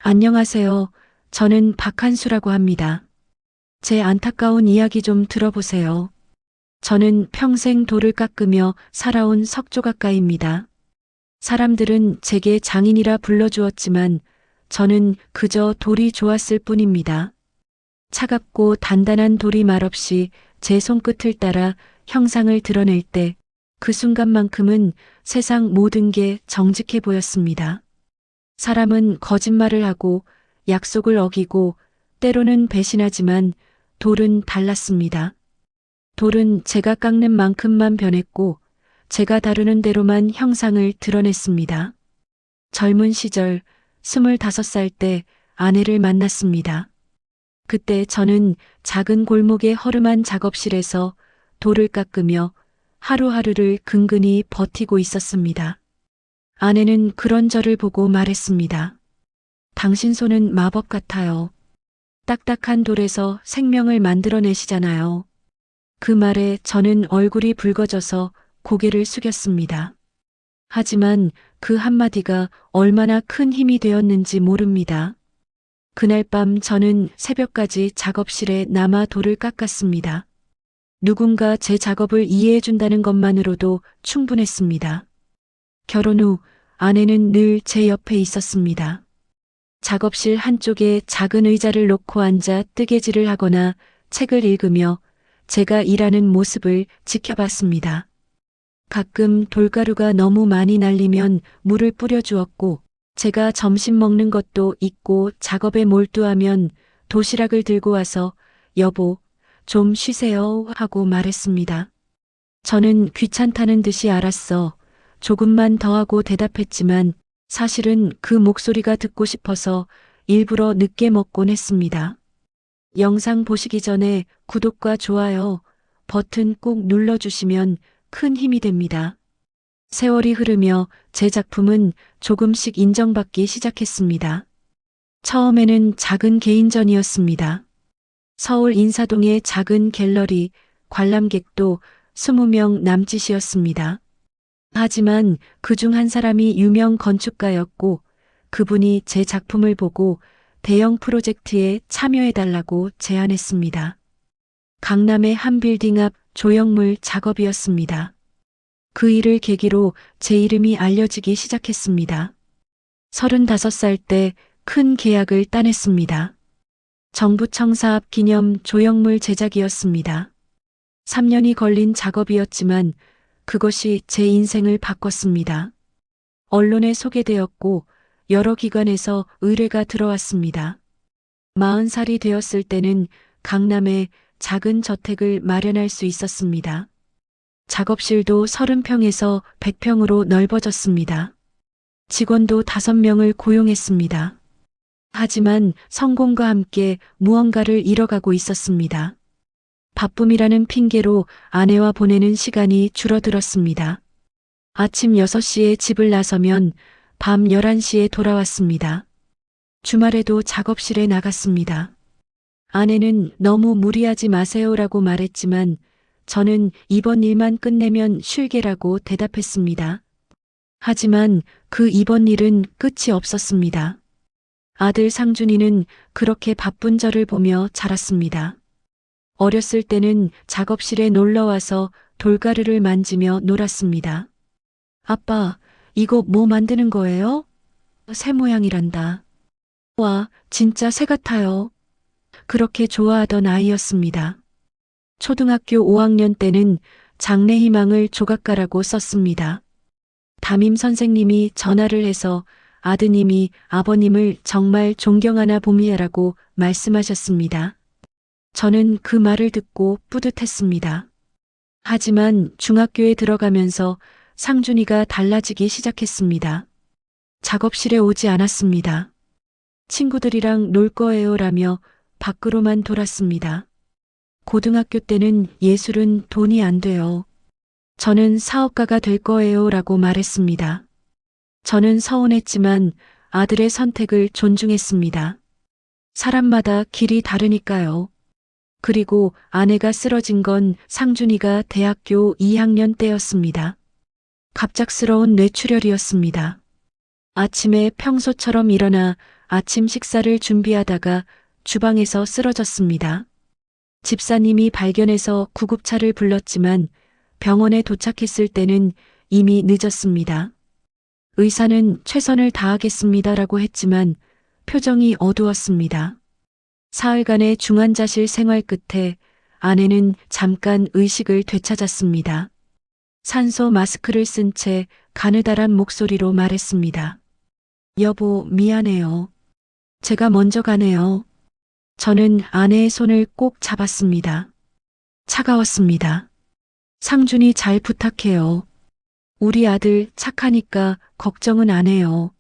안녕하세요. 저는 박한수라고 합니다. 제 안타까운 이야기 좀 들어보세요. 저는 평생 돌을 깎으며 살아온 석조각가입니다. 사람들은 제게 장인이라 불러주었지만 저는 그저 돌이 좋았을 뿐입니다. 차갑고 단단한 돌이 말없이 제 손끝을 따라 형상을 드러낼 때 그 순간만큼은 세상 모든 게 정직해 보였습니다. 사람은 거짓말을 하고 약속을 어기고 때로는 배신하지만 돌은 달랐습니다. 돌은 제가 깎는 만큼만 변했고 제가 다루는 대로만 형상을 드러냈습니다. 젊은 시절 25살 때 아내를 만났습니다. 그때 저는 작은 골목의 허름한 작업실에서 돌을 깎으며 하루하루를 근근히 버티고 있었습니다. 아내는 그런 저를 보고 말했습니다. 당신 손은 마법 같아요. 딱딱한 돌에서 생명을 만들어내시잖아요. 그 말에 저는 얼굴이 붉어져서 고개를 숙였습니다. 하지만 그 한마디가 얼마나 큰 힘이 되었는지 모릅니다. 그날 밤 저는 새벽까지 작업실에 남아 돌을 깎았습니다. 누군가 제 작업을 이해해준다는 것만으로도 충분했습니다. 결혼 후 아내는 늘 제 옆에 있었습니다. 작업실 한쪽에 작은 의자를 놓고 앉아 뜨개질을 하거나 책을 읽으며 제가 일하는 모습을 지켜봤습니다. 가끔 돌가루가 너무 많이 날리면 물을 뿌려주었고 제가 점심 먹는 것도 잊고 작업에 몰두하면 도시락을 들고 와서 여보, 좀 쉬세요 하고 말했습니다. 저는 귀찮다는 듯이 알았어. 조금만 더 하고 대답했지만 사실은 그 목소리가 듣고 싶어서 일부러 늦게 먹곤 했습니다. 영상 보시기 전에 구독과 좋아요 버튼 꼭 눌러주시면 큰 힘이 됩니다. 세월이 흐르며 제 작품은 조금씩 인정받기 시작했습니다. 처음에는 작은 개인전이었습니다. 서울 인사동의 작은 갤러리, 관람객도 20명 남짓이었습니다. 하지만 그중 한 사람이 유명 건축가였고 그분이 제 작품을 보고 대형 프로젝트에 참여해달라고 제안했습니다. 강남의 한 빌딩 앞 조형물 작업이었습니다. 그 일을 계기로 제 이름이 알려지기 시작했습니다. 35살 때 큰 계약을 따냈습니다. 정부청 사업 기념 조형물 제작이었습니다. 3년이 걸린 작업이었지만 그것이 제 인생을 바꿨습니다. 언론에 소개되었고 여러 기관에서 의뢰가 들어왔습니다. 40살이 되었을 때는 강남에 작은 저택을 마련할 수 있었습니다. 작업실도 30평에서 100평으로 넓어졌습니다. 직원도 5명을 고용했습니다. 하지만 성공과 함께 무언가를 잃어가고 있었습니다. 바쁨이라는 핑계로 아내와 보내는 시간이 줄어들었습니다. 아침 6시에 집을 나서면 밤 11시에 돌아왔습니다. 주말에도 작업실에 나갔습니다. 아내는 너무 무리하지 마세요라고 말했지만 저는 이번 일만 끝내면 쉴게라고 대답했습니다. 하지만 그 이번 일은 끝이 없었습니다. 아들 상준이는 그렇게 바쁜 저를 보며 자랐습니다. 어렸을 때는 작업실에 놀러와서 돌가루를 만지며 놀았습니다. 아빠, 이거 뭐 만드는 거예요? 새 모양이란다. 와, 진짜 새 같아요. 그렇게 좋아하던 아이였습니다. 초등학교 5학년 때는 장래희망을 조각가라고 썼습니다. 담임 선생님이 전화를 해서 아드님이 아버님을 정말 존경하나 봅니다라고 말씀하셨습니다. 저는 그 말을 듣고 뿌듯했습니다. 하지만 중학교에 들어가면서 상준이가 달라지기 시작했습니다. 작업실에 오지 않았습니다. 친구들이랑 놀 거예요라며 밖으로만 돌았습니다. 고등학교 때는 예술은 돈이 안 돼요. 저는 사업가가 될 거예요라고 말했습니다. 저는 서운했지만 아들의 선택을 존중했습니다. 사람마다 길이 다르니까요. 그리고 아내가 쓰러진 건 상준이가 대학교 2학년 때였습니다. 갑작스러운 뇌출혈이었습니다. 아침에 평소처럼 일어나 아침 식사를 준비하다가 주방에서 쓰러졌습니다. 집사님이 발견해서 구급차를 불렀지만 병원에 도착했을 때는 이미 늦었습니다. 의사는 최선을 다하겠습니다라고 했지만 표정이 어두웠습니다. 사흘간의 중환자실 생활 끝에 아내는 잠깐 의식을 되찾았습니다. 산소 마스크를 쓴 채 가느다란 목소리로 말했습니다. 여보, 미안해요. 제가 먼저 가네요. 저는 아내의 손을 꼭 잡았습니다. 차가웠습니다. 상준이 잘 부탁해요. 우리 아들 착하니까 걱정은 안 해요.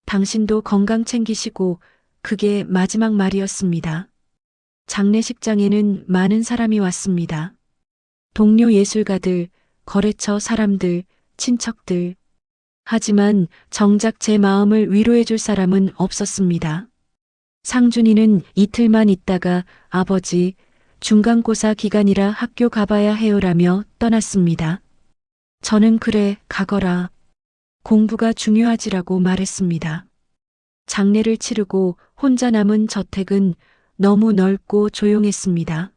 당신도 건강 챙기시고 그게 마지막 말이었습니다. 장례식장에는 많은 사람이 왔습니다. 동료 예술가들, 거래처 사람들, 친척들. 하지만 정작 제 마음을 위로해줄 사람은 없었습니다. 상준이는 이틀만 있다가 아버지, 중간고사 기간이라 학교 가봐야 해요라며 떠났습니다. 저는 그래, 가거라. 공부가 중요하지라고 말했습니다. 장례를 치르고 혼자 남은 저택은 너무 넓고 조용했습니다.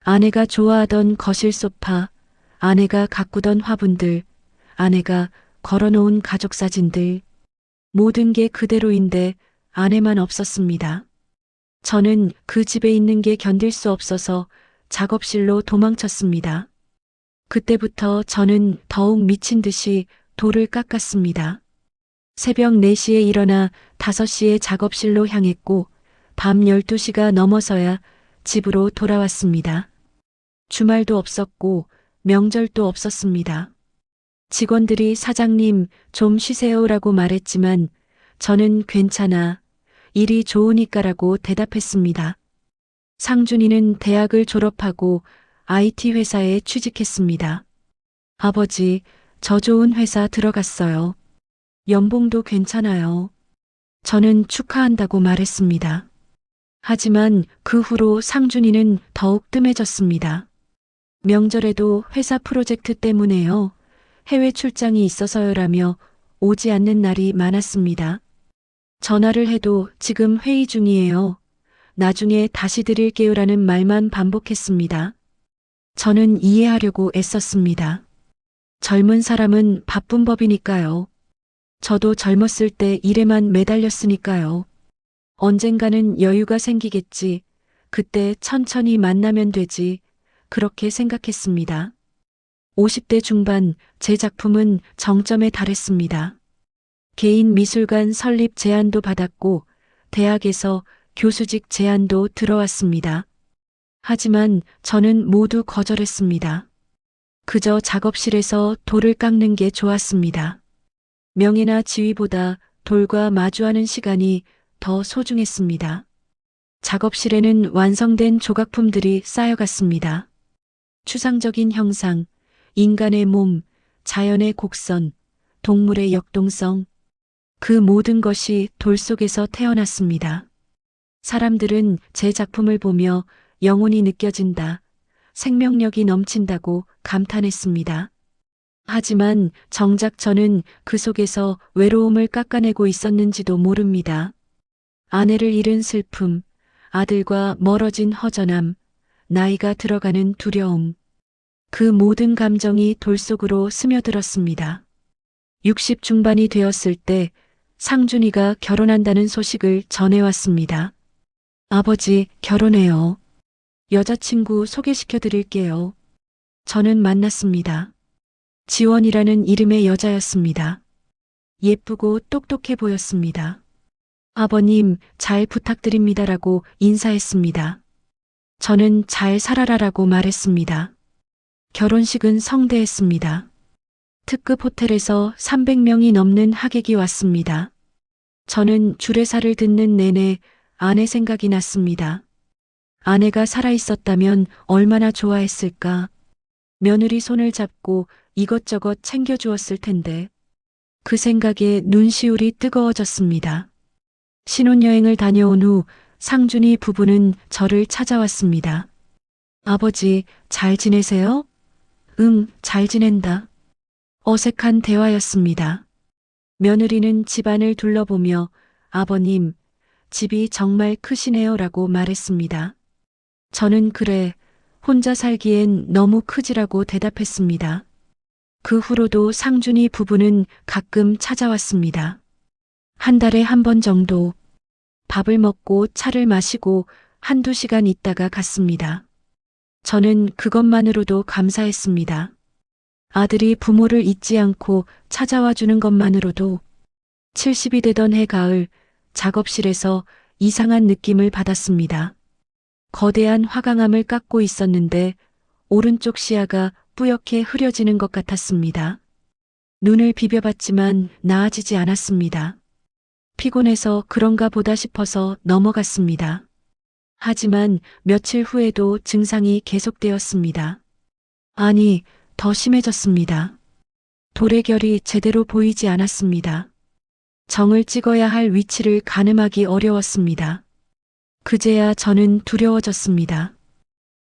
아내가 좋아하던 거실 소파, 아내가 가꾸던 화분들, 아내가 걸어놓은 가족 사진들, 모든 게 그대로인데 아내만 없었습니다. 저는 그 집에 있는 게 견딜 수 없어서 작업실로 도망쳤습니다. 그때부터 저는 더욱 미친 듯이 돌을 깎았습니다. 새벽 4시에 일어나 5시에 작업실로 향했고 밤 12시가 넘어서야 집으로 돌아왔습니다. 주말도 없었고 명절도 없었습니다. 직원들이 사장님 좀 쉬세요라고 말했지만 저는 괜찮아, 일이 좋으니까라고 대답했습니다. 상준이는 대학을 졸업하고 IT 회사에 취직했습니다. 아버지, 저 좋은 회사 들어갔어요. 연봉도 괜찮아요. 저는 축하한다고 말했습니다. 하지만 그 후로 상준이는 더욱 뜸해졌습니다. 명절에도 회사 프로젝트 때문에요. 해외 출장이 있어서요라며 오지 않는 날이 많았습니다. 전화를 해도 지금 회의 중이에요. 나중에 다시 드릴게요라는 말만 반복했습니다. 저는 이해하려고 애썼습니다. 젊은 사람은 바쁜 법이니까요. 저도 젊었을 때 일에만 매달렸으니까요. 언젠가는 여유가 생기겠지. 그때 천천히 만나면 되지. 그렇게 생각했습니다. 50대 중반 제 작품은 정점에 달했습니다. 개인 미술관 설립 제안도 받았고 대학에서 교수직 제안도 들어왔습니다. 하지만 저는 모두 거절했습니다. 그저 작업실에서 돌을 깎는 게 좋았습니다. 명예나 지위보다 돌과 마주하는 시간이 더 소중했습니다. 작업실에는 완성된 조각품들이 쌓여갔습니다. 추상적인 형상, 인간의 몸, 자연의 곡선, 동물의 역동성, 그 모든 것이 돌 속에서 태어났습니다. 사람들은 제 작품을 보며 영혼이 느껴진다, 생명력이 넘친다고 감탄했습니다. 하지만 정작 저는 그 속에서 외로움을 깎아내고 있었는지도 모릅니다. 아내를 잃은 슬픔, 아들과 멀어진 허전함, 나이가 들어가는 두려움. 그 모든 감정이 돌 속으로 스며들었습니다. 60 중반이 되었을 때 상준이가 결혼한다는 소식을 전해왔습니다. 아버지, 결혼해요. 여자친구 소개시켜 드릴게요. 저는 만났습니다. 지원이라는 이름의 여자였습니다. 예쁘고 똑똑해 보였습니다. 아버님, 잘 부탁드립니다라고 인사했습니다. 저는 잘 살아라라고 말했습니다. 결혼식은 성대했습니다. 특급 호텔에서 300명이 넘는 하객이 왔습니다. 저는 주례사를 듣는 내내 아내 생각이 났습니다. 아내가 살아있었다면 얼마나 좋아했을까. 며느리 손을 잡고 이것저것 챙겨주었을 텐데. 그 생각에 눈시울이 뜨거워졌습니다. 신혼여행을 다녀온 후 상준이 부부는 저를 찾아왔습니다. 아버지, 잘 지내세요? 응, 잘 지낸다. 어색한 대화였습니다. 며느리는 집안을 둘러보며 아버님, 집이 정말 크시네요라고 말했습니다. 저는 그래, 혼자 살기엔 너무 크지라고 대답했습니다. 그 후로도 상준이 부부는 가끔 찾아왔습니다. 한 달에 한 번 정도 밥을 먹고 차를 마시고 한두 시간 있다가 갔습니다. 저는 그것만으로도 감사했습니다. 아들이 부모를 잊지 않고 찾아와 주는 것만으로도 70이 되던 해 가을 작업실에서 이상한 느낌을 받았습니다. 거대한 화강암을 깎고 있었는데 오른쪽 시야가 뿌옇게 흐려지는 것 같았습니다. 눈을 비벼봤지만 나아지지 않았습니다. 피곤해서 그런가 보다 싶어서 넘어갔습니다. 하지만 며칠 후에도 증상이 계속되었습니다. 아니, 더 심해졌습니다. 도래결이 제대로 보이지 않았습니다. 정을 찍어야 할 위치를 가늠하기 어려웠습니다. 그제야 저는 두려워졌습니다.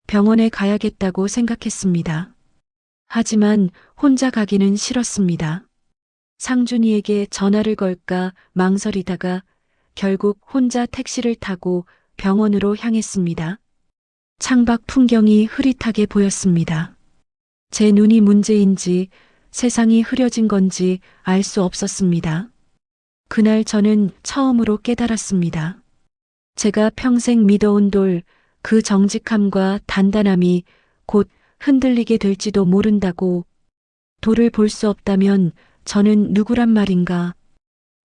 병원에 가야겠다고 생각했습니다. 하지만 혼자 가기는 싫었습니다. 상준이에게 전화를 걸까 망설이다가 결국 혼자 택시를 타고 병원으로 향했습니다. 창밖 풍경이 흐릿하게 보였습니다. 제 눈이 문제인지 세상이 흐려진 건지 알 수 없었습니다. 그날 저는 처음으로 깨달았습니다. 제가 평생 믿어온 돌, 그 정직함과 단단함이 곧 흔들리게 될지도 모른다고. 돌을 볼 수 없다면 저는 누구란 말인가.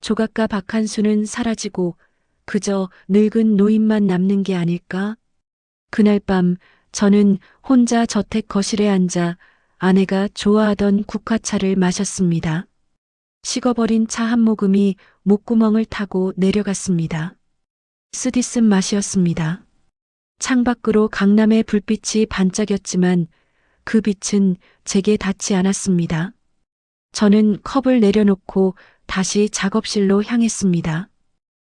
조각가 박한수는 사라지고 그저 늙은 노인만 남는 게 아닐까? 그날 밤 저는 혼자 저택 거실에 앉아 아내가 좋아하던 국화차를 마셨습니다. 식어버린 차 한 모금이 목구멍을 타고 내려갔습니다. 쓰디쓴 맛이었습니다. 창밖으로 강남의 불빛이 반짝였지만 그 빛은 제게 닿지 않았습니다. 저는 컵을 내려놓고 다시 작업실로 향했습니다.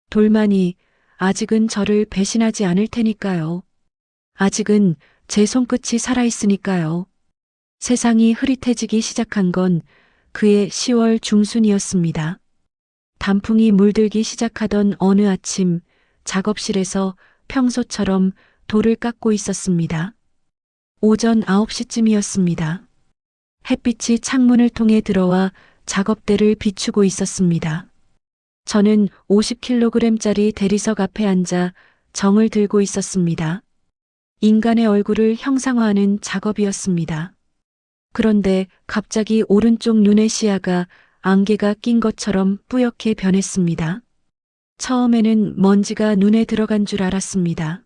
돌만이 아직은 저를 배신하지 않을 테니까요. 아직은 제 손끝이 살아있으니까요. 세상이 흐릿해지기 시작한 건 그해 10월 중순이었습니다. 단풍이 물들기 시작하던 어느 아침 작업실에서 평소처럼 돌을 깎고 있었습니다. 오전 9시쯤이었습니다. 햇빛이 창문을 통해 들어와 작업대를 비추고 있었습니다. 저는 50kg짜리 대리석 앞에 앉아 정을 들고 있었습니다. 인간의 얼굴을 형상화하는 작업이었습니다. 그런데 갑자기 오른쪽 눈의 시야가 안개가 낀 것처럼 뿌옇게 변했습니다. 처음에는 먼지가 눈에 들어간 줄 알았습니다.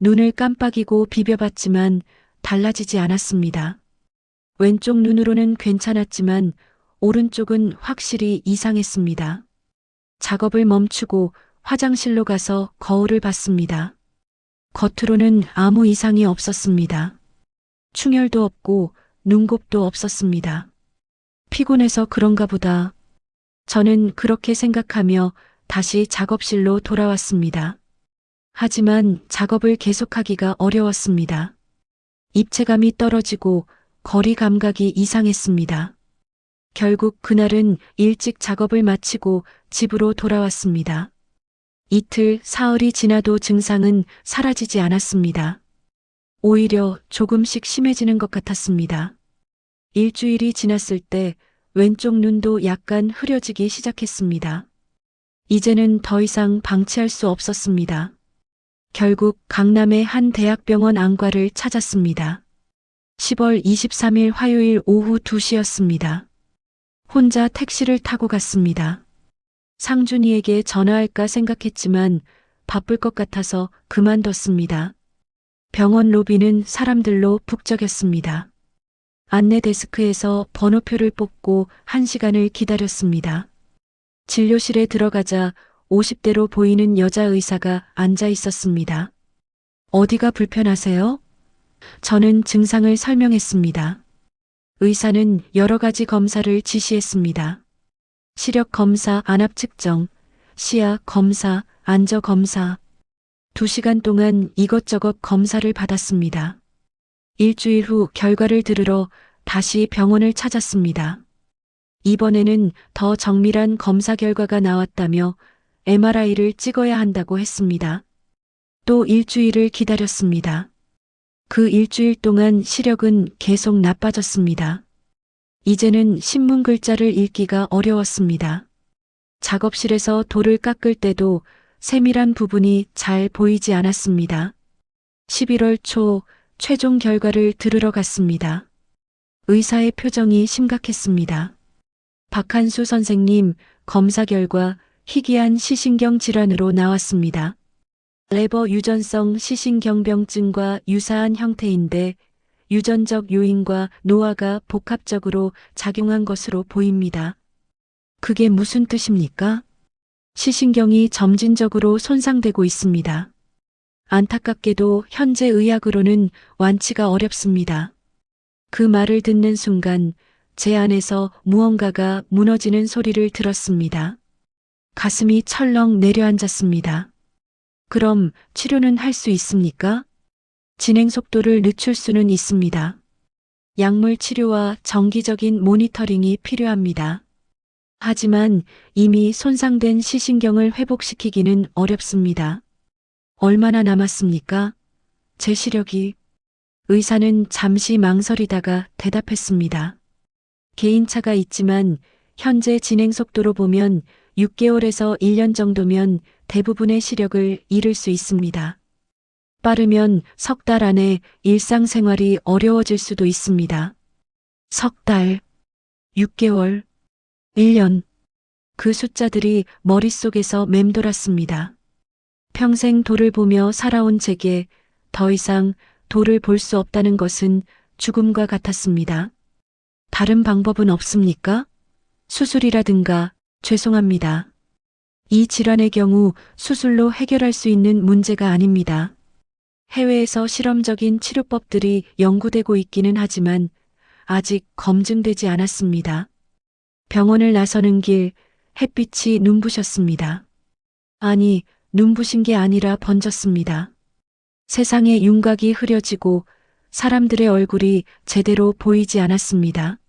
눈을 깜빡이고 비벼봤지만 달라지지 않았습니다. 왼쪽 눈으로는 괜찮았지만 오른쪽은 확실히 이상했습니다. 작업을 멈추고 화장실로 가서 거울을 봤습니다. 겉으로는 아무 이상이 없었습니다. 충혈도 없고 눈곱도 없었습니다. 피곤해서 그런가 보다. 저는 그렇게 생각하며 다시 작업실로 돌아왔습니다. 하지만 작업을 계속하기가 어려웠습니다. 입체감이 떨어지고 거리 감각이 이상했습니다. 결국 그날은 일찍 작업을 마치고 집으로 돌아왔습니다. 이틀, 사흘이 지나도 증상은 사라지지 않았습니다. 오히려 조금씩 심해지는 것 같았습니다. 일주일이 지났을 때 왼쪽 눈도 약간 흐려지기 시작했습니다. 이제는 더 이상 방치할 수 없었습니다. 결국 강남의 한 대학병원 안과를 찾았습니다. 10월 23일 화요일 오후 2시였습니다. 혼자 택시를 타고 갔습니다. 상준이에게 전화할까 생각했지만 바쁠 것 같아서 그만뒀습니다. 병원 로비는 사람들로 북적였습니다. 안내 데스크에서 번호표를 뽑고 1시간을 기다렸습니다. 진료실에 들어가자 50대로 보이는 여자 의사가 앉아 있었습니다. 어디가 불편하세요? 저는 증상을 설명했습니다. 의사는 여러 가지 검사를 지시했습니다. 시력 검사, 안압 측정, 시야 검사, 안저 검사. 2시간 동안 이것저것 검사를 받았습니다. 일주일 후 결과를 들으러 다시 병원을 찾았습니다. 이번에는 더 정밀한 검사 결과가 나왔다며 MRI를 찍어야 한다고 했습니다. 또 일주일을 기다렸습니다. 그 일주일 동안 시력은 계속 나빠졌습니다. 이제는 신문 글자를 읽기가 어려웠습니다. 작업실에서 돌을 깎을 때도 세밀한 부분이 잘 보이지 않았습니다. 11월 초 최종 결과를 들으러 갔습니다. 의사의 표정이 심각했습니다. 박한수 선생님, 검사 결과 희귀한 시신경 질환으로 나왔습니다. 레버 유전성 시신경병증과 유사한 형태인데 유전적 요인과 노화가 복합적으로 작용한 것으로 보입니다. 그게 무슨 뜻입니까? 시신경이 점진적으로 손상되고 있습니다. 안타깝게도 현재 의학으로는 완치가 어렵습니다. 그 말을 듣는 순간 제 안에서 무언가가 무너지는 소리를 들었습니다. 가슴이 철렁 내려앉았습니다. 그럼 치료는 할 수 있습니까? 진행 속도를 늦출 수는 있습니다. 약물 치료와 정기적인 모니터링이 필요합니다. 하지만 이미 손상된 시신경을 회복시키기는 어렵습니다. 얼마나 남았습니까? 제 시력이. 의사는 잠시 망설이다가 대답했습니다. 개인차가 있지만 현재 진행 속도로 보면 6개월에서 1년 정도면 대부분의 시력을 잃을 수 있습니다. 빠르면 석 달 안에 일상생활이 어려워질 수도 있습니다. 석 달, 6개월, 1년. 그 숫자들이 머릿속에서 맴돌았습니다. 평생 돌을 보며 살아온 제게 더 이상 돌을 볼 수 없다는 것은 죽음과 같았습니다. 다른 방법은 없습니까? 수술이라든가. 죄송합니다. 이 질환의 경우 수술로 해결할 수 있는 문제가 아닙니다. 해외에서 실험적인 치료법들이 연구되고 있기는 하지만 아직 검증되지 않았습니다. 병원을 나서는 길 햇빛이 눈부셨습니다. 아니, 눈부신 게 아니라 번졌습니다. 세상의 윤곽이 흐려지고 사람들의 얼굴이 제대로 보이지 않았습니다.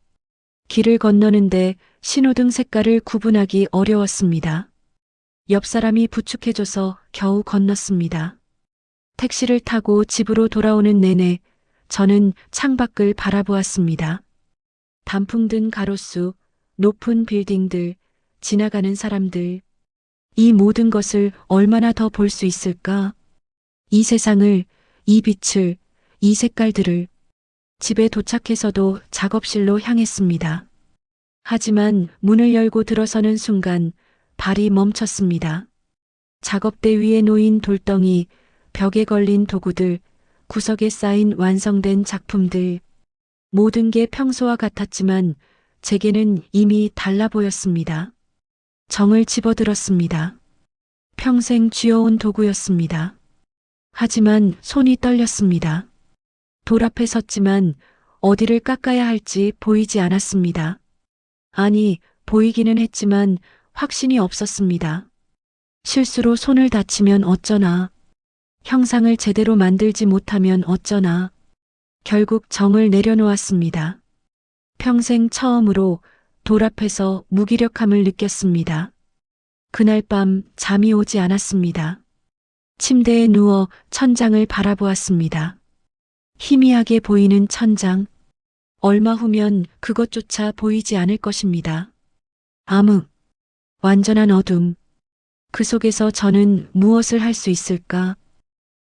길을 건너는데 신호등 색깔을 구분하기 어려웠습니다. 옆 사람이 부축해줘서 겨우 건넜습니다. 택시를 타고 집으로 돌아오는 내내 저는 창밖을 바라보았습니다. 단풍 든 가로수, 높은 빌딩들, 지나가는 사람들. 이 모든 것을 얼마나 더 볼 수 있을까? 이 세상을, 이 빛을, 이 색깔들을. 집에 도착해서도 작업실로 향했습니다. 하지만 문을 열고 들어서는 순간 발이 멈췄습니다. 작업대 위에 놓인 돌덩이, 벽에 걸린 도구들, 구석에 쌓인 완성된 작품들. 모든 게 평소와 같았지만 제게는 이미 달라 보였습니다. 정을 집어들었습니다. 평생 쥐어온 도구였습니다. 하지만 손이 떨렸습니다. 돌 앞에 섰지만 어디를 깎아야 할지 보이지 않았습니다. 아니, 보이기는 했지만 확신이 없었습니다. 실수로 손을 다치면 어쩌나. 형상을 제대로 만들지 못하면 어쩌나. 결국 정을 내려놓았습니다. 평생 처음으로 돌 앞에서 무기력함을 느꼈습니다. 그날 밤 잠이 오지 않았습니다. 침대에 누워 천장을 바라보았습니다. 희미하게 보이는 천장. 얼마 후면 그것조차 보이지 않을 것입니다. 암흑, 완전한 어둠. 그 속에서 저는 무엇을 할 수 있을까?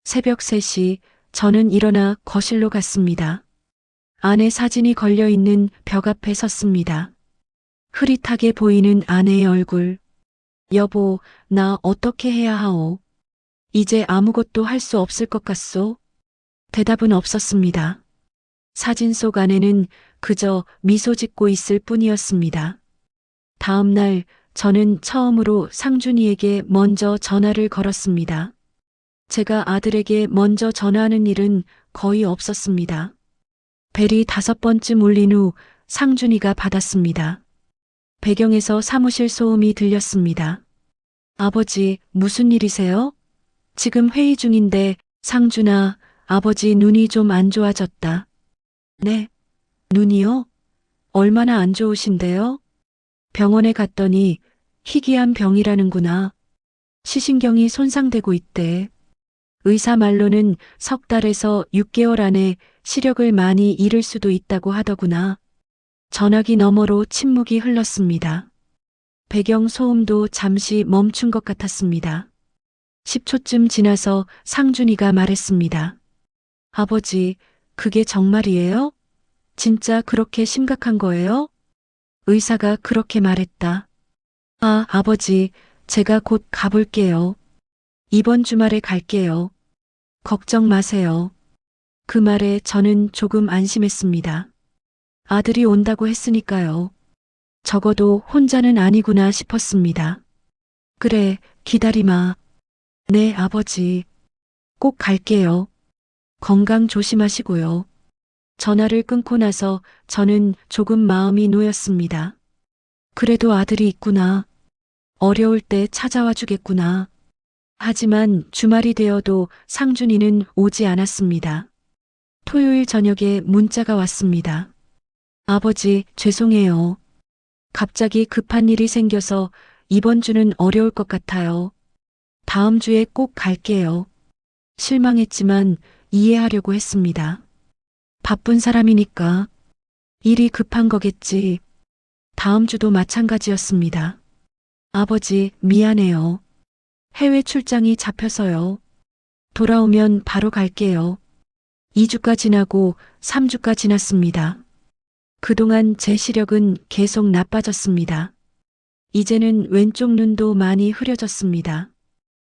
새벽 3시 저는 일어나 거실로 갔습니다. 아내 사진이 걸려 있는 벽 앞에 섰습니다. 흐릿하게 보이는 아내의 얼굴. 여보, 나 어떻게 해야 하오? 이제 아무것도 할 수 없을 것 같소? 대답은 없었습니다. 사진 속 아내는 그저 미소 짓고 있을 뿐이었습니다. 다음 날 저는 처음으로 상준이에게 먼저 전화를 걸었습니다. 제가 아들에게 먼저 전화하는 일은 거의 없었습니다. 벨이 5번쯤 울린 후 상준이가 받았습니다. 배경에서 사무실 소음이 들렸습니다. 아버지, 무슨 일이세요? 지금 회의 중인데. 상준아, 아버지 눈이 좀 안 좋아졌다. 네? 눈이요? 얼마나 안 좋으신데요? 병원에 갔더니 희귀한 병이라는구나. 시신경이 손상되고 있대. 의사 말로는 석 달에서 6개월 안에 시력을 많이 잃을 수도 있다고 하더구나. 전화기 너머로 침묵이 흘렀습니다. 배경 소음도 잠시 멈춘 것 같았습니다. 10초쯤 지나서 상준이가 말했습니다. 아버지, 그게 정말이에요? 진짜 그렇게 심각한 거예요? 의사가 그렇게 말했다. 아, 아버지, 제가 곧 가볼게요. 이번 주말에 갈게요. 걱정 마세요. 그 말에 저는 조금 안심했습니다. 아들이 온다고 했으니까요. 적어도 혼자는 아니구나 싶었습니다. 그래, 기다리마. 네, 아버지. 꼭 갈게요. 건강 조심하시고요. 전화를 끊고 나서 저는 조금 마음이 놓였습니다. 그래도 아들이 있구나. 어려울 때 찾아와 주겠구나. 하지만 주말이 되어도 상준이는 오지 않았습니다. 토요일 저녁에 문자가 왔습니다. 아버지, 죄송해요. 갑자기 급한 일이 생겨서 이번 주는 어려울 것 같아요. 다음 주에 꼭 갈게요. 실망했지만 이해하려고 했습니다. 바쁜 사람이니까 일이 급한 거겠지. 다음 주도 마찬가지였습니다. 아버지, 미안해요. 해외 출장이 잡혀서요. 돌아오면 바로 갈게요. 2주가 지나고 3주가 지났습니다. 그동안 제 시력은 계속 나빠졌습니다. 이제는 왼쪽 눈도 많이 흐려졌습니다.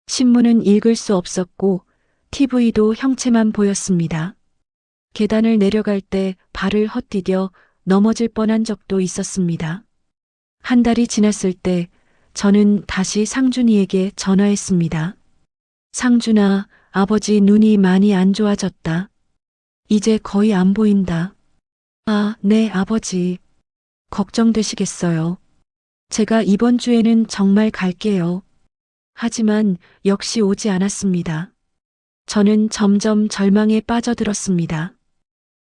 신문은 읽을 수 없었고 TV도 형체만 보였습니다. 계단을 내려갈 때 발을 헛디뎌 넘어질 뻔한 적도 있었습니다. 한 달이 지났을 때 저는 다시 상준이에게 전화했습니다. 상준아, 아버지 눈이 많이 안 좋아졌다. 이제 거의 안 보인다. 아, 네, 아버지. 걱정되시겠어요. 제가 이번 주에는 정말 갈게요. 하지만 역시 오지 않았습니다. 저는 점점 절망에 빠져들었습니다.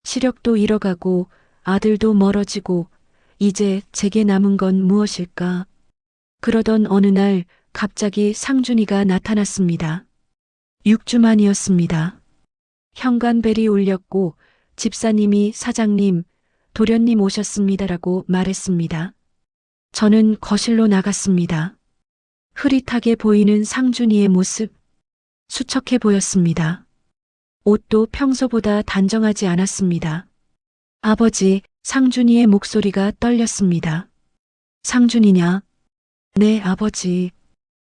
시력도 잃어가고 아들도 멀어지고 이제 제게 남은 건 무엇일까? 그러던 어느 날 갑자기 상준이가 나타났습니다. 6주 만이었습니다. 현관벨이 울렸고 집사님이 사장님, 도련님 오셨습니다라고 말했습니다. 저는 거실로 나갔습니다. 흐릿하게 보이는 상준이의 모습, 수척해 보였습니다. 옷도 평소보다 단정하지 않았습니다. 아버지, 상준이의 목소리가 떨렸습니다. 상준이냐? 네, 아버지.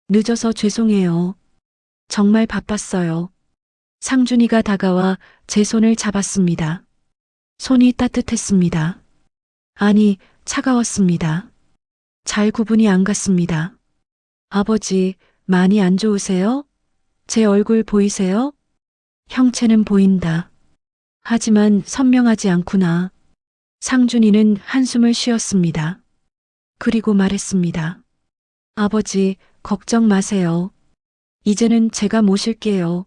늦어서 죄송해요. 정말 바빴어요. 상준이가 다가와 제 손을 잡았습니다. 손이 따뜻했습니다. 아니, 차가웠습니다. 잘 구분이 안 갔습니다. 아버지, 많이 안 좋으세요? 제 얼굴 보이세요? 형체는 보인다. 하지만 선명하지 않구나. 상준이는 한숨을 쉬었습니다. 그리고 말했습니다. 아버지, 걱정 마세요. 이제는 제가 모실게요.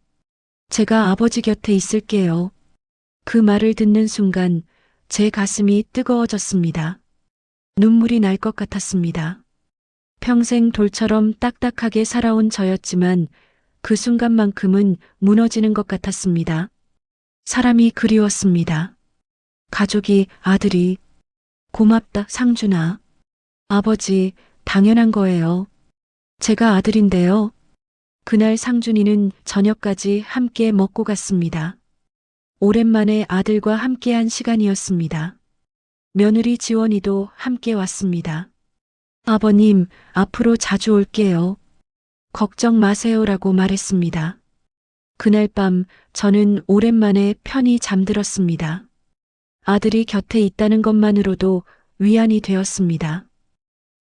제가 아버지 곁에 있을게요. 그 말을 듣는 순간 제 가슴이 뜨거워졌습니다. 눈물이 날 것 같았습니다. 평생 돌처럼 딱딱하게 살아온 저였지만 그 순간만큼은 무너지는 것 같았습니다. 사람이 그리웠습니다. 가족이, 아들이. 고맙다, 상준아. 아버지, 당연한 거예요. 제가 아들인데요. 그날 상준이는 저녁까지 함께 먹고 갔습니다. 오랜만에 아들과 함께한 시간이었습니다. 며느리 지원이도 함께 왔습니다. 아버님, 앞으로 자주 올게요. 걱정 마세요라고 말했습니다. 그날 밤 저는 오랜만에 편히 잠들었습니다. 아들이 곁에 있다는 것만으로도 위안이 되었습니다.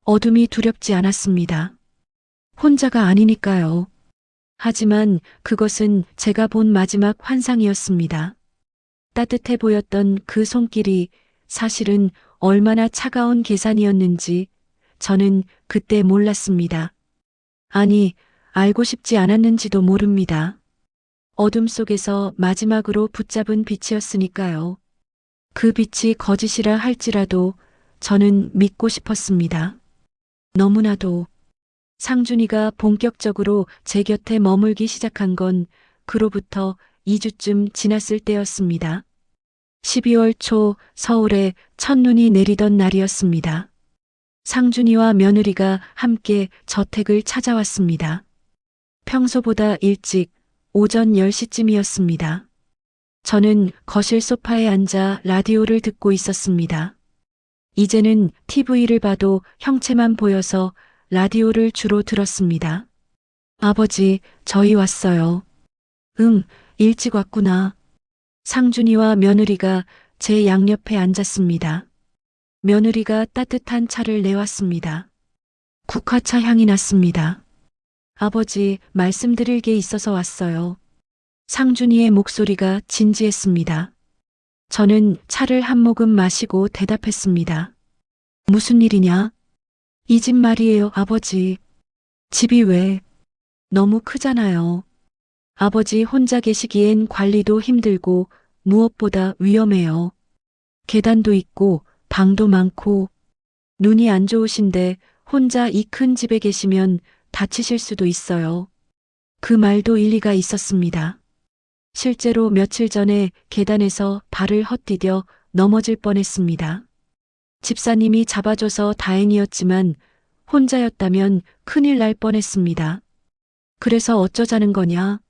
어둠이 두렵지 않았습니다. 혼자가 아니니까요. 하지만 그것은 제가 본 마지막 환상이었습니다. 따뜻해 보였던 그 손길이 사실은 얼마나 차가운 계산이었는지 저는 그때 몰랐습니다. 아니, 알고 싶지 않았는지도 모릅니다. 어둠 속에서 마지막으로 붙잡은 빛이었으니까요. 그 빛이 거짓이라 할지라도 저는 믿고 싶었습니다. 너무나도. 상준이가 본격적으로 제 곁에 머물기 시작한 건 그로부터 2주쯤 지났을 때였습니다. 12월 초 서울에 첫눈이 내리던 날이었습니다. 상준이와 며느리가 함께 저택을 찾아왔습니다. 평소보다 일찍 오전 10시쯤이었습니다. 저는 거실 소파에 앉아 라디오를 듣고 있었습니다. 이제는 TV를 봐도 형체만 보여서 라디오를 주로 들었습니다. 아버지, 저희 왔어요. 응, 일찍 왔구나. 상준이와 며느리가 제 양옆에 앉았습니다. 며느리가 따뜻한 차를 내왔습니다. 국화차 향이 났습니다. 아버지, 말씀드릴 게 있어서 왔어요. 상준이의 목소리가 진지했습니다. 저는 차를 한 모금 마시고 대답했습니다. 무슨 일이냐? 이 집 말이에요, 아버지. 집이 왜? 너무 크잖아요. 아버지 혼자 계시기엔 관리도 힘들고 무엇보다 위험해요. 계단도 있고 방도 많고 눈이 안 좋으신데 혼자 이 큰 집에 계시면 다치실 수도 있어요. 그 말도 일리가 있었습니다. 실제로 며칠 전에 계단에서 발을 헛디뎌 넘어질 뻔했습니다. 집사님이 잡아줘서 다행이었지만 혼자였다면 큰일 날 뻔했습니다. 그래서 어쩌자는 거냐?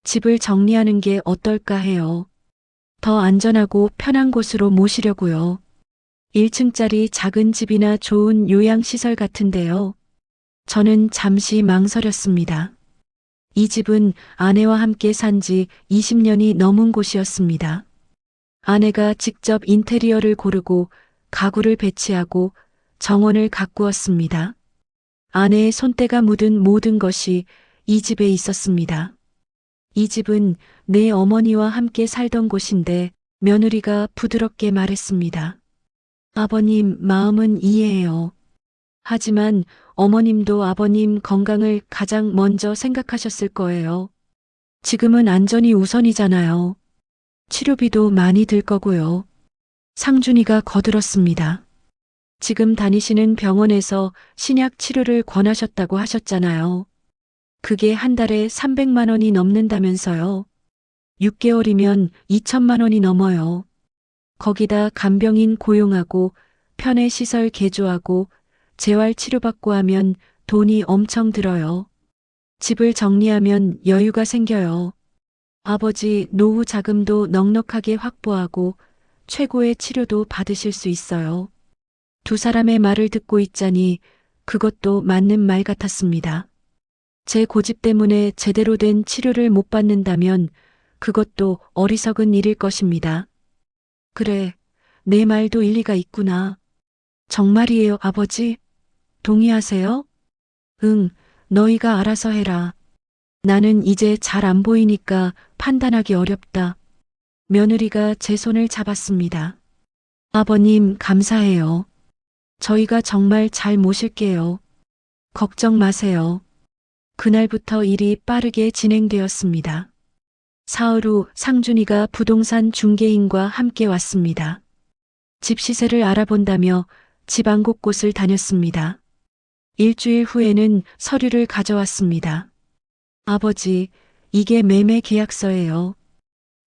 집을 정리하는 게 어떨까 해요. 더 안전하고 편한 곳으로 모시려고요. 1층짜리 작은 집이나 좋은 요양시설 같은데요. 저는 잠시 망설였습니다. 이 집은 아내와 함께 산 지 20년이 넘은 곳이었습니다. 아내가 직접 인테리어를 고르고 가구를 배치하고 정원을 가꾸었습니다. 아내의 손때가 묻은 모든 것이 이 집에 있었습니다. 이 집은 내 어머니와 함께 살던 곳인데 며느리가 부드럽게 말했습니다. 아버님 마음은 이해해요. 하지만 어머님도 아버님 건강을 가장 먼저 생각하셨을 거예요. 지금은 안전이 우선이잖아요. 치료비도 많이 들 거고요. 상준이가 거들었습니다. 지금 다니시는 병원에서 신약 치료를 권하셨다고 하셨잖아요. 그게 한 달에 300만 원이 넘는다면서요. 6개월이면 2천만 원이 넘어요. 거기다 간병인 고용하고 편의시설 개조하고 재활 치료받고 하면 돈이 엄청 들어요. 집을 정리하면 여유가 생겨요. 아버지 노후 자금도 넉넉하게 확보하고 최고의 치료도 받으실 수 있어요. 두 사람의 말을 듣고 있자니 그것도 맞는 말 같았습니다. 제 고집 때문에 제대로 된 치료를 못 받는다면 그것도 어리석은 일일 것입니다. 그래, 내 말도 일리가 있구나. 정말이에요, 아버지? 동의하세요? 응, 너희가 알아서 해라. 나는 이제 잘 안 보이니까 판단하기 어렵다. 며느리가 제 손을 잡았습니다. 아버님, 감사해요. 저희가 정말 잘 모실게요. 걱정 마세요. 그날부터 일이 빠르게 진행되었습니다. 사흘 후 상준이가 부동산 중개인과 함께 왔습니다. 집 시세를 알아본다며 지방 곳곳을 다녔습니다. 일주일 후에는 서류를 가져왔습니다. 아버지, 이게 매매 계약서예요.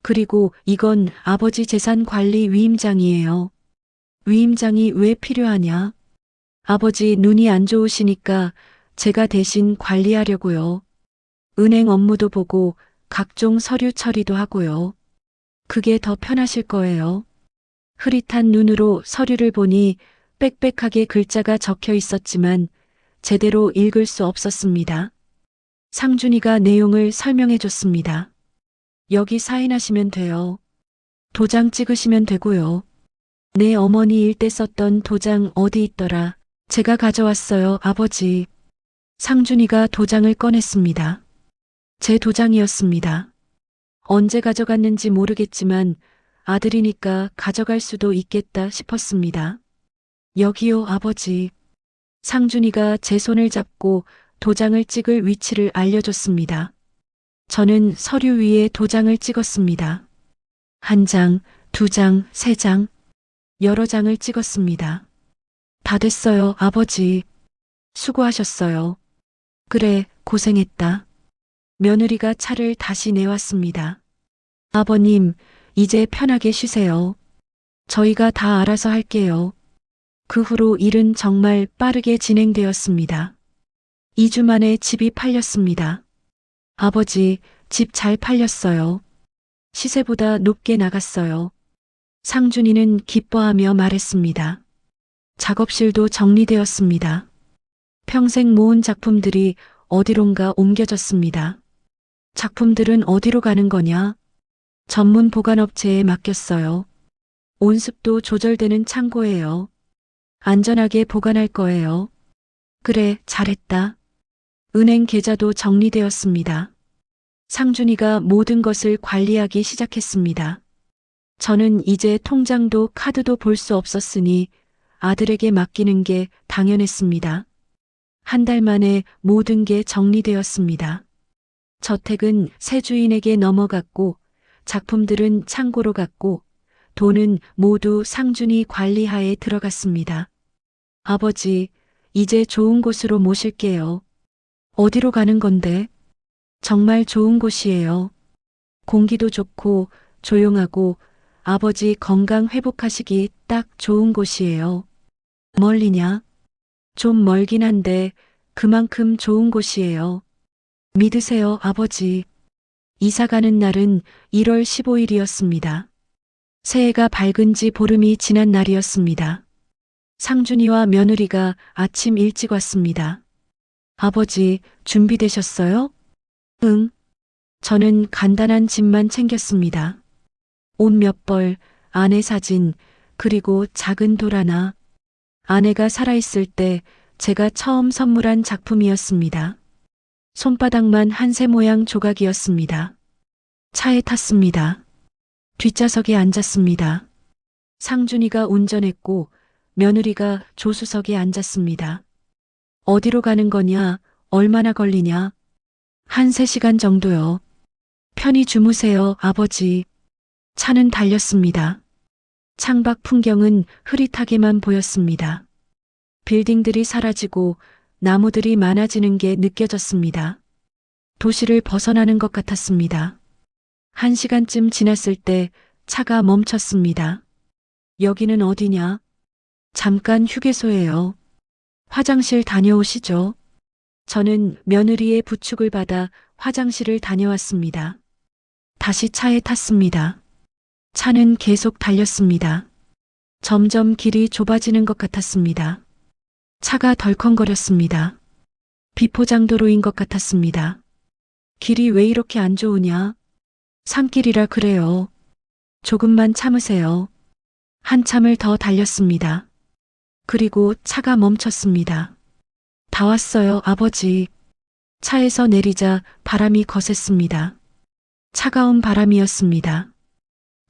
그리고 이건 아버지 재산 관리 위임장이에요. 위임장이 왜 필요하냐? 아버지 눈이 안 좋으시니까 제가 대신 관리하려고요. 은행 업무도 보고 각종 서류 처리도 하고요. 그게 더 편하실 거예요. 흐릿한 눈으로 서류를 보니 빽빽하게 글자가 적혀 있었지만 제대로 읽을 수 없었습니다. 상준이가 내용을 설명해 줬습니다. 여기 사인하시면 돼요. 도장 찍으시면 되고요. 내 어머니 일 때 썼던 도장 어디 있더라. 제가 가져왔어요, 아버지. 상준이가 도장을 꺼냈습니다. 제 도장이었습니다. 언제 가져갔는지 모르겠지만 아들이니까 가져갈 수도 있겠다 싶었습니다. 여기요, 아버지. 상준이가 제 손을 잡고 도장을 찍을 위치를 알려줬습니다. 저는 서류 위에 도장을 찍었습니다. 한 장, 두 장, 세 장, 여러 장을 찍었습니다. 다 됐어요, 아버지. 수고하셨어요. 그래, 고생했다. 며느리가 차를 다시 내왔습니다. 아버님, 이제 편하게 쉬세요. 저희가 다 알아서 할게요. 그 후로 일은 정말 빠르게 진행되었습니다. 2주 만에 집이 팔렸습니다. 아버지, 집 잘 팔렸어요. 시세보다 높게 나갔어요. 상준이는 기뻐하며 말했습니다. 작업실도 정리되었습니다. 평생 모은 작품들이 어디론가 옮겨졌습니다. 작품들은 어디로 가는 거냐? 전문 보관업체에 맡겼어요. 온습도 조절되는 창고예요. 안전하게 보관할 거예요. 그래, 잘했다. 은행 계좌도 정리되었습니다. 상준이가 모든 것을 관리하기 시작했습니다. 저는 이제 통장도 카드도 볼 수 없었으니 아들에게 맡기는 게 당연했습니다. 한 달 만에 모든 게 정리되었습니다. 저택은 새 주인에게 넘어갔고 작품들은 창고로 갔고 돈은 모두 상준이 관리하에 들어갔습니다. 아버지, 이제 좋은 곳으로 모실게요. 어디로 가는 건데? 정말 좋은 곳이에요. 공기도 좋고 조용하고 아버지 건강 회복하시기 딱 좋은 곳이에요. 멀리냐? 좀 멀긴 한데 그만큼 좋은 곳이에요. 믿으세요, 아버지. 이사 가는 날은 1월 15일이었습니다. 새해가 밝은 지 보름이 지난 날이었습니다. 상준이와 며느리가 아침 일찍 왔습니다. 아버지, 준비되셨어요? 응. 저는 간단한 짐만 챙겼습니다. 옷 몇 벌, 아내 사진, 그리고 작은 돌 하나. 아내가 살아있을 때 제가 처음 선물한 작품이었습니다. 손바닥만 한 새 모양 조각이었습니다. 차에 탔습니다. 뒷좌석에 앉았습니다. 상준이가 운전했고 며느리가 조수석에 앉았습니다. 어디로 가는 거냐? 얼마나 걸리냐? 한 3시간 정도요. 편히 주무세요, 아버지. 차는 달렸습니다. 창밖 풍경은 흐릿하게만 보였습니다. 빌딩들이 사라지고 나무들이 많아지는 게 느껴졌습니다. 도시를 벗어나는 것 같았습니다. 1시간쯤 지났을 때 차가 멈췄습니다. 여기는 어디냐? 잠깐 휴게소예요. 화장실 다녀오시죠. 저는 며느리의 부축을 받아 화장실을 다녀왔습니다. 다시 차에 탔습니다. 차는 계속 달렸습니다. 점점 길이 좁아지는 것 같았습니다. 차가 덜컹거렸습니다. 비포장도로인 것 같았습니다. 길이 왜 이렇게 안 좋으냐? 산길이라 그래요. 조금만 참으세요. 한참을 더 달렸습니다. 그리고 차가 멈췄습니다. 다 왔어요, 아버지. 차에서 내리자 바람이 거셌습니다. 차가운 바람이었습니다.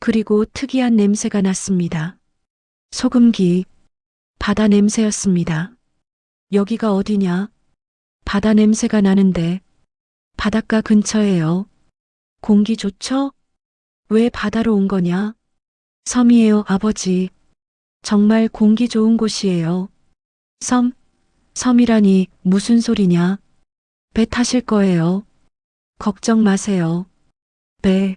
그리고 특이한 냄새가 났습니다. 소금기, 바다 냄새였습니다. 여기가 어디냐? 바다 냄새가 나는데. 바닷가 근처예요. 공기 좋죠? 왜 바다로 온 거냐? 섬이에요, 아버지. 정말 공기 좋은 곳이에요. 섬? 섬이라니 무슨 소리냐? 배 타실 거예요. 걱정 마세요. 배.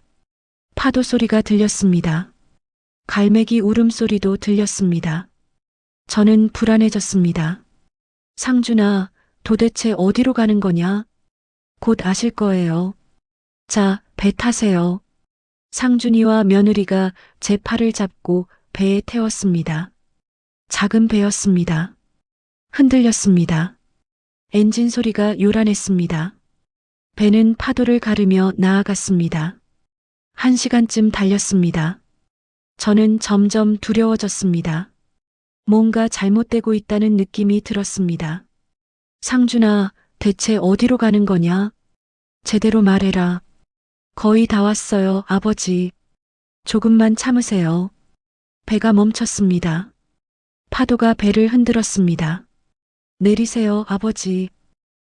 파도 소리가 들렸습니다. 갈매기 울음소리도 들렸습니다. 저는 불안해졌습니다. 상준아, 도대체 어디로 가는 거냐? 곧 아실 거예요. 자, 배 타세요. 상준이와 며느리가 제 팔을 잡고 배에 태웠습니다. 작은 배였습니다. 흔들렸습니다. 엔진 소리가 요란했습니다. 배는 파도를 가르며 나아갔습니다. 1시간쯤 달렸습니다. 저는 점점 두려워졌습니다. 뭔가 잘못되고 있다는 느낌이 들었습니다. 상준아, 대체 어디로 가는 거냐? 제대로 말해라. 거의 다 왔어요, 아버지. 조금만 참으세요. 배가 멈췄습니다. 파도가 배를 흔들었습니다. 내리세요, 아버지.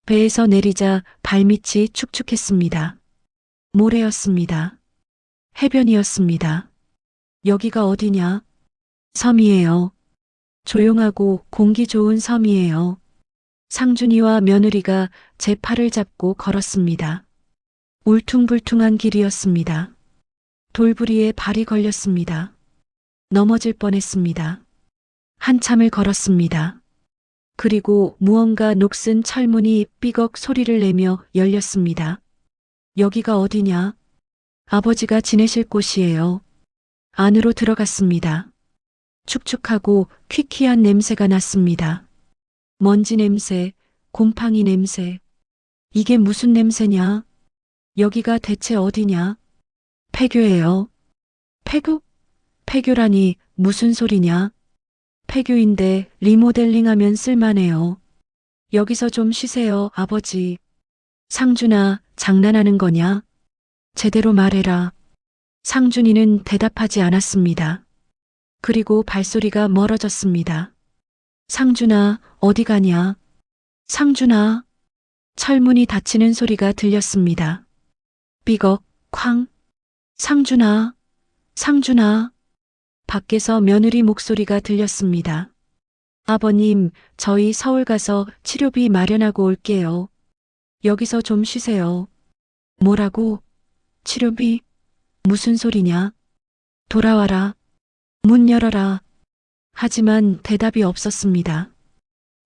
배에서 내리자 발밑이 축축했습니다. 모래였습니다. 해변이었습니다. 여기가 어디냐? 섬이에요. 조용하고 공기 좋은 섬이에요. 상준이와 며느리가 제 팔을 잡고 걸었습니다. 울퉁불퉁한 길이었습니다. 돌부리에 발이 걸렸습니다. 넘어질 뻔했습니다. 한참을 걸었습니다. 그리고 무언가 녹슨 철문이 삐걱 소리를 내며 열렸습니다. 여기가 어디냐? 아버지가 지내실 곳이에요. 안으로 들어갔습니다. 축축하고 퀴퀴한 냄새가 났습니다. 먼지 냄새, 곰팡이 냄새. 이게 무슨 냄새냐? 여기가 대체 어디냐? 폐교예요. 폐교? 폐교라니 무슨 소리냐? 폐교인데 리모델링하면 쓸만해요. 여기서 좀 쉬세요, 아버지. 상준아, 장난하는 거냐? 제대로 말해라. 상준이는 대답하지 않았습니다. 그리고 발소리가 멀어졌습니다. 상준아, 어디 가냐? 상준아. 철문이 닫히는 소리가 들렸습니다. 삐걱, 쾅. 상준아, 상준아. 밖에서 며느리 목소리가 들렸습니다. 아버님, 저희 서울 가서 치료비 마련하고 올게요. 여기서 좀 쉬세요. 뭐라고? 치료비? 무슨 소리냐? 돌아와라. 문 열어라. 하지만 대답이 없었습니다.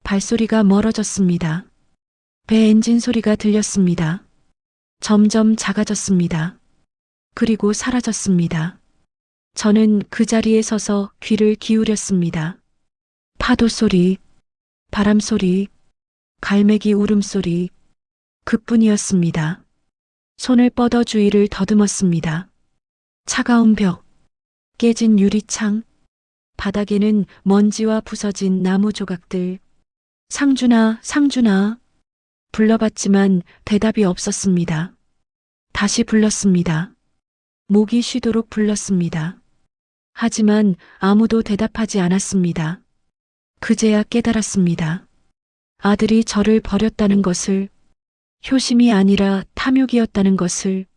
발소리가 멀어졌습니다. 배 엔진 소리가 들렸습니다. 점점 작아졌습니다. 그리고 사라졌습니다. 저는 그 자리에 서서 귀를 기울였습니다. 파도 소리, 바람 소리, 갈매기 울음소리, 그뿐이었습니다. 손을 뻗어 주위를 더듬었습니다. 차가운 벽, 깨진 유리창, 바닥에는 먼지와 부서진 나무 조각들. 상준아, 상준아. 불러봤지만 대답이 없었습니다. 다시 불렀습니다. 목이 쉬도록 불렀습니다. 하지만 아무도 대답하지 않았습니다. 그제야 깨달았습니다. 아들이 저를 버렸다는 것을, 효심이 아니라 탐욕이었다는 것을,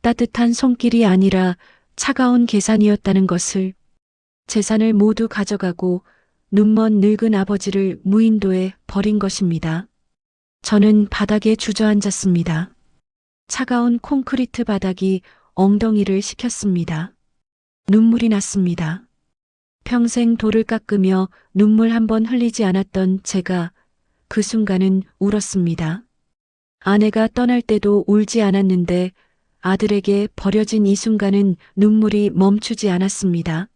따뜻한 손길이 아니라 차가운 계산이었다는 것을, 재산을 모두 가져가고 눈먼 늙은 아버지를 무인도에 버린 것입니다. 저는 바닥에 주저앉았습니다. 차가운 콘크리트 바닥이 엉덩이를 식혔습니다. 눈물이 났습니다. 평생 돌을 깎으며 눈물 한 번 흘리지 않았던 제가 그 순간은 울었습니다. 아내가 떠날 때도 울지 않았는데 아들에게 버려진 이 순간은 눈물이 멈추지 않았습니다.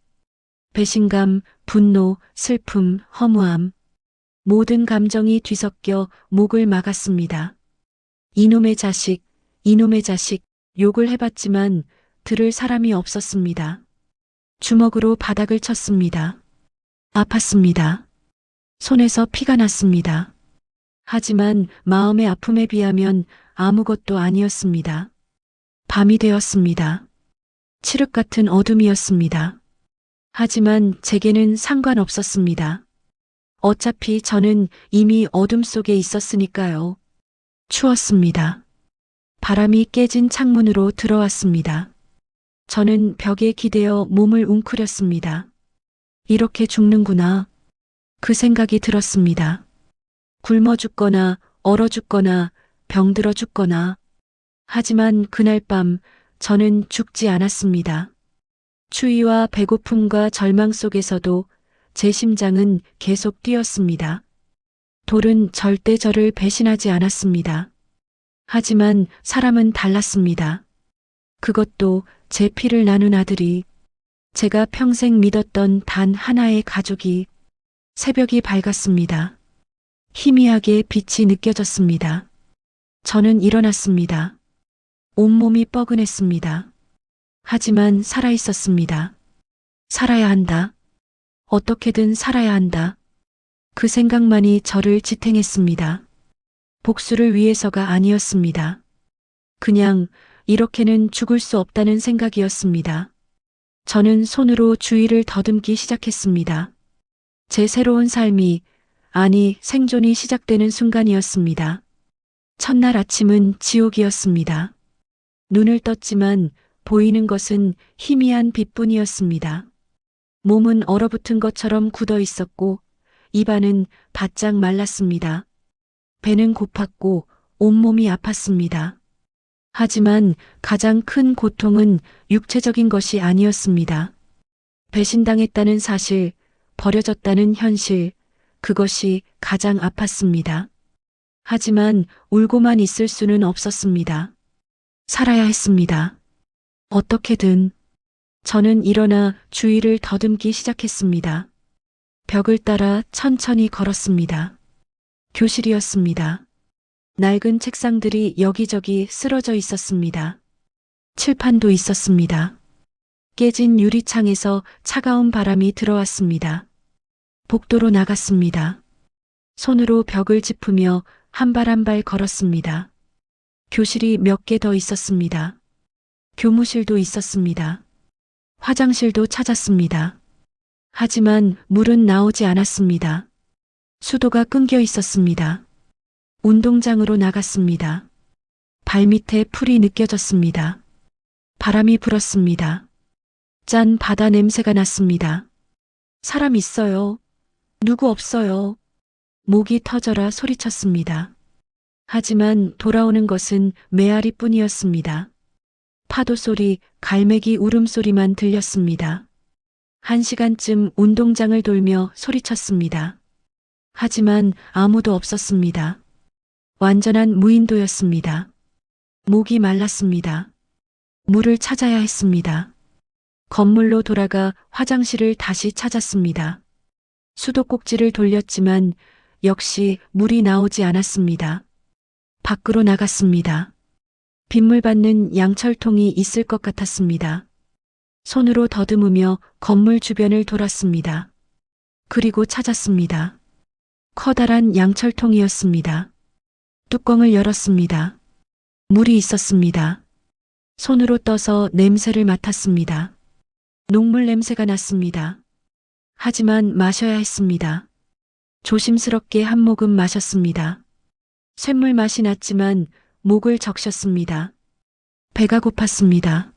배신감, 분노, 슬픔, 허무함. 모든 감정이 뒤섞여 목을 막았습니다. 이놈의 자식, 이놈의 자식, 욕을 해봤지만 들을 사람이 없었습니다. 주먹으로 바닥을 쳤습니다. 아팠습니다. 손에서 피가 났습니다. 하지만 마음의 아픔에 비하면 아무것도 아니었습니다. 밤이 되었습니다. 칠흑 같은 어둠이었습니다. 하지만 제게는 상관없었습니다. 어차피 저는 이미 어둠 속에 있었으니까요. 추웠습니다. 바람이 깨진 창문으로 들어왔습니다. 저는 벽에 기대어 몸을 웅크렸습니다. 이렇게 죽는구나. 그 생각이 들었습니다. 굶어 죽거나 얼어 죽거나 병들어 죽거나. 하지만 그날 밤 저는 죽지 않았습니다. 추위와 배고픔과 절망 속에서도 제 심장은 계속 뛰었습니다. 돌은 절대 저를 배신하지 않았습니다. 하지만 사람은 달랐습니다. 그것도 제 피를 나눈 아들이, 제가 평생 믿었던 단 하나의 가족이. 새벽이 밝았습니다. 희미하게 빛이 느껴졌습니다. 저는 일어났습니다. 온몸이 뻐근했습니다. 하지만 살아있었습니다. 살아야 한다. 어떻게든 살아야 한다. 그 생각만이 저를 지탱했습니다. 복수를 위해서가 아니었습니다. 그냥 이렇게는 죽을 수 없다는 생각이었습니다. 저는 손으로 주위를 더듬기 시작했습니다. 제 새로운 삶이, 아니 생존이 시작되는 순간이었습니다. 첫날 아침은 지옥이었습니다. 눈을 떴지만 보이는 것은 희미한 빛뿐이었습니다. 몸은 얼어붙은 것처럼 굳어 있었고 입안은 바짝 말랐습니다. 배는 고팠고 온몸이 아팠습니다. 하지만 가장 큰 고통은 육체적인 것이 아니었습니다. 배신당했다는 사실, 버려졌다는 현실, 그것이 가장 아팠습니다. 하지만 울고만 있을 수는 없었습니다. 살아야 했습니다. 어떻게든. 저는 일어나 주위를 더듬기 시작했습니다. 벽을 따라 천천히 걸었습니다. 교실이었습니다. 낡은 책상들이 여기저기 쓰러져 있었습니다. 칠판도 있었습니다. 깨진 유리창에서 차가운 바람이 들어왔습니다. 복도로 나갔습니다. 손으로 벽을 짚으며 한 발 한 발 걸었습니다. 교실이 몇 개 더 있었습니다. 교무실도 있었습니다. 화장실도 찾았습니다. 하지만 물은 나오지 않았습니다. 수도가 끊겨 있었습니다. 운동장으로 나갔습니다. 발밑에 풀이 느껴졌습니다. 바람이 불었습니다. 짠 바다 냄새가 났습니다. 사람 있어요. 누구 없어요. 목이 터져라 소리쳤습니다. 하지만 돌아오는 것은 메아리뿐이었습니다. 파도 소리, 갈매기 울음소리만 들렸습니다. 1시간쯤 운동장을 돌며 소리쳤습니다. 하지만 아무도 없었습니다. 완전한 무인도였습니다. 목이 말랐습니다. 물을 찾아야 했습니다. 건물로 돌아가 화장실을 다시 찾았습니다. 수도꼭지를 돌렸지만 역시 물이 나오지 않았습니다. 밖으로 나갔습니다. 빗물 받는 양철통이 있을 것 같았습니다. 손으로 더듬으며 건물 주변을 돌았습니다. 그리고 찾았습니다. 커다란 양철통이었습니다. 뚜껑을 열었습니다. 물이 있었습니다. 손으로 떠서 냄새를 맡았습니다. 녹물 냄새가 났습니다. 하지만 마셔야 했습니다. 조심스럽게 한 모금 마셨습니다. 쇳물 맛이 났지만 목을 적셨습니다. 배가 고팠습니다.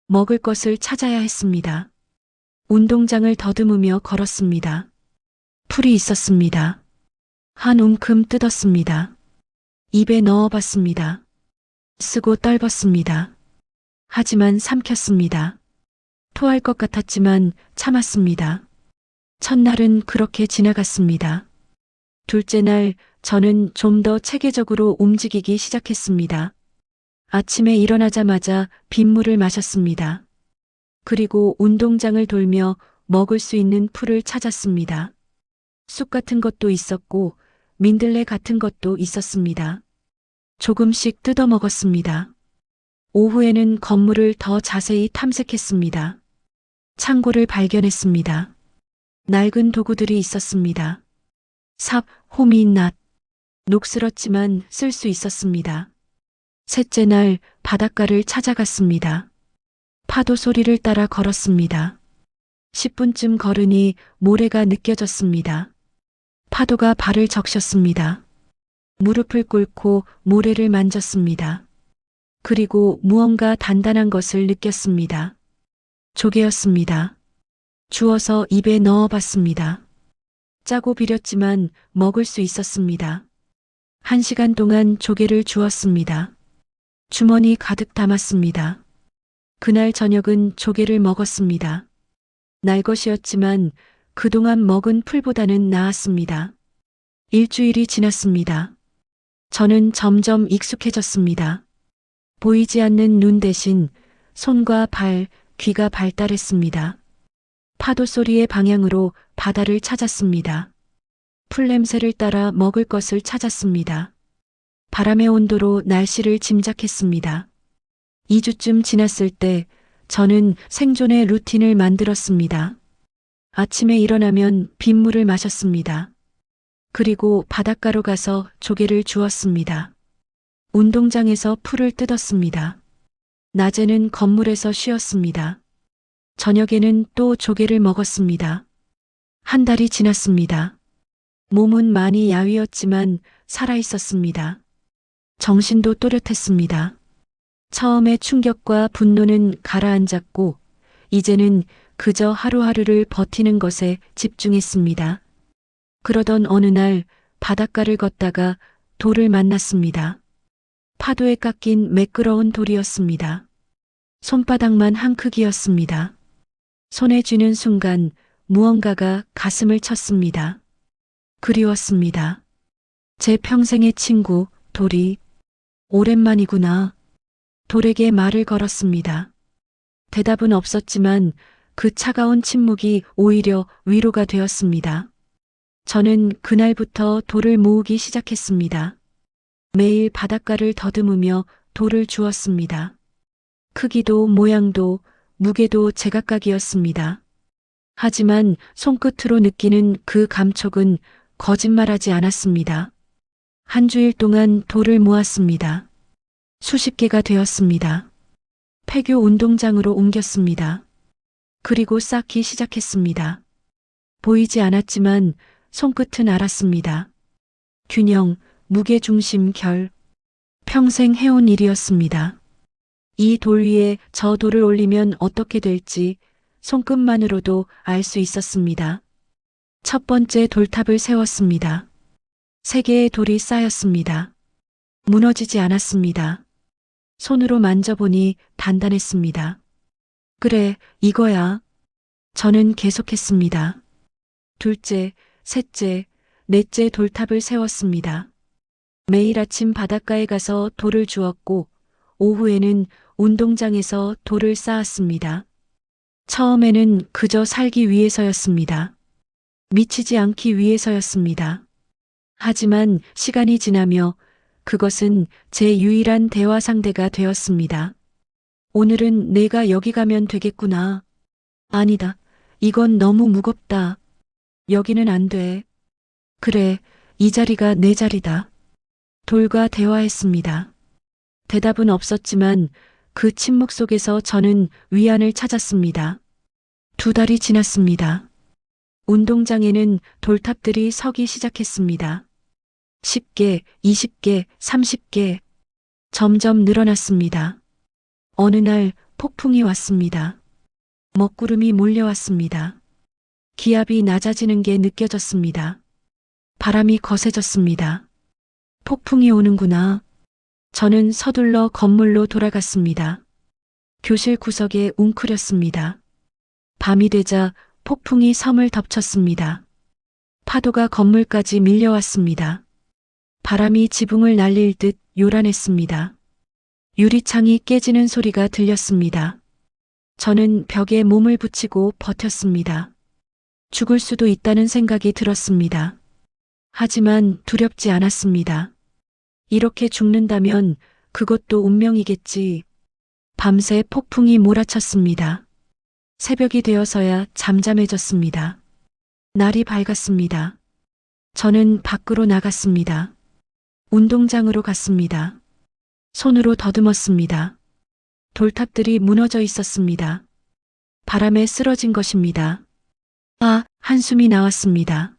먹을 것을 찾아야 했습니다. 운동장을 더듬으며 걸었습니다. 풀이 있었습니다. 한 움큼 뜯었습니다. 입에 넣어봤습니다. 쓰고 떨궜습니다. 하지만 삼켰습니다. 토할 것 같았지만 참았습니다. 첫날은 그렇게 지나갔습니다. 둘째 날 저는 좀 더 체계적으로 움직이기 시작했습니다. 아침에 일어나자마자 빗물을 마셨습니다. 그리고 운동장을 돌며 먹을 수 있는 풀을 찾았습니다. 쑥 같은 것도 있었고 민들레 같은 것도 있었습니다. 조금씩 뜯어 먹었습니다. 오후에는 건물을 더 자세히 탐색했습니다. 창고를 발견했습니다. 낡은 도구들이 있었습니다. 삽, 호미, 낫. 녹슬었지만 쓸 수 있었습니다. 셋째 날 바닷가를 찾아갔습니다. 파도 소리를 따라 걸었습니다. 10분쯤 걸으니 모래가 느껴졌습니다. 파도가 발을 적셨습니다. 무릎을 꿇고 모래를 만졌습니다. 그리고 무언가 단단한 것을 느꼈습니다. 조개였습니다. 주워서 입에 넣어봤습니다. 짜고 비렸지만 먹을 수 있었습니다. 1시간 동안 조개를 주웠습니다. 주머니 가득 담았습니다. 그날 저녁은 조개를 먹었습니다. 날 것이었지만 그동안 먹은 풀보다는 나았습니다. 일주일이 지났습니다. 저는 점점 익숙해졌습니다. 보이지 않는 눈 대신 손과 발, 귀가 발달했습니다. 파도 소리의 방향으로 바다를 찾았습니다. 풀 냄새를 따라 먹을 것을 찾았습니다. 바람의 온도로 날씨를 짐작했습니다. 2주쯤 지났을 때 저는 생존의 루틴을 만들었습니다. 아침에 일어나면 빗물을 마셨습니다. 그리고 바닷가로 가서 조개를 주웠습니다. 운동장에서 풀을 뜯었습니다. 낮에는 건물에서 쉬었습니다. 저녁에는 또 조개를 먹었습니다. 한 달이 지났습니다. 몸은 많이 야위었지만 살아있었습니다. 정신도 또렷했습니다. 처음의 충격과 분노는 가라앉았고 이제는 그저 하루하루를 버티는 것에 집중했습니다. 그러던 어느 날 바닷가를 걷다가 돌을 만났습니다. 파도에 깎인 매끄러운 돌이었습니다. 손바닥만 한 크기였습니다. 손에 쥐는 순간 무언가가 가슴을 쳤습니다. 그리웠습니다. 제 평생의 친구, 돌이. 오랜만이구나. 돌에게 말을 걸었습니다. 대답은 없었지만 그 차가운 침묵이 오히려 위로가 되었습니다. 저는 그날부터 돌을 모으기 시작했습니다. 매일 바닷가를 더듬으며 돌을 주웠습니다. 크기도 모양도 무게도 제각각이었습니다. 하지만 손끝으로 느끼는 그 감촉은 거짓말하지 않았습니다. 한 주일 동안 돌을 모았습니다. 수십 개가 되었습니다. 폐교 운동장으로 옮겼습니다. 그리고 쌓기 시작했습니다. 보이지 않았지만 손끝은 알았습니다. 균형, 무게중심, 결. 평생 해온 일이었습니다. 이 돌 위에 저 돌을 올리면 어떻게 될지 손끝만으로도 알 수 있었습니다. 첫 번째 돌탑을 세웠습니다. 3개의 돌이 쌓였습니다. 무너지지 않았습니다. 손으로 만져보니 단단했습니다. 그래, 이거야. 저는 계속했습니다. 둘째, 셋째, 넷째 돌탑을 세웠습니다. 매일 아침 바닷가에 가서 돌을 주웠고 오후에는 운동장에서 돌을 쌓았습니다. 처음에는 그저 살기 위해서였습니다. 미치지 않기 위해서였습니다. 하지만 시간이 지나며 그것은 제 유일한 대화 상대가 되었습니다. 오늘은 내가 여기 가면 되겠구나. 아니다. 이건 너무 무겁다. 여기는 안 돼. 그래, 이 자리가 내 자리다. 돌과 대화했습니다. 대답은 없었지만 그 침묵 속에서 저는 위안을 찾았습니다. 2달이 지났습니다. 운동장에는 돌탑들이 서기 시작했습니다. 10개, 20개, 30개. 점점 늘어났습니다. 어느 날 폭풍이 왔습니다. 먹구름이 몰려왔습니다. 기압이 낮아지는 게 느껴졌습니다. 바람이 거세졌습니다. 폭풍이 오는구나. 저는 서둘러 건물로 돌아갔습니다. 교실 구석에 웅크렸습니다. 밤이 되자 폭풍이 섬을 덮쳤습니다. 파도가 건물까지 밀려왔습니다. 바람이 지붕을 날릴 듯 요란했습니다. 유리창이 깨지는 소리가 들렸습니다. 저는 벽에 몸을 붙이고 버텼습니다. 죽을 수도 있다는 생각이 들었습니다. 하지만 두렵지 않았습니다. 이렇게 죽는다면 그것도 운명이겠지. 밤새 폭풍이 몰아쳤습니다. 새벽이 되어서야 잠잠해졌습니다. 날이 밝았습니다. 저는 밖으로 나갔습니다. 운동장으로 갔습니다. 손으로 더듬었습니다. 돌탑들이 무너져 있었습니다. 바람에 쓰러진 것입니다. 아, 한숨이 나왔습니다.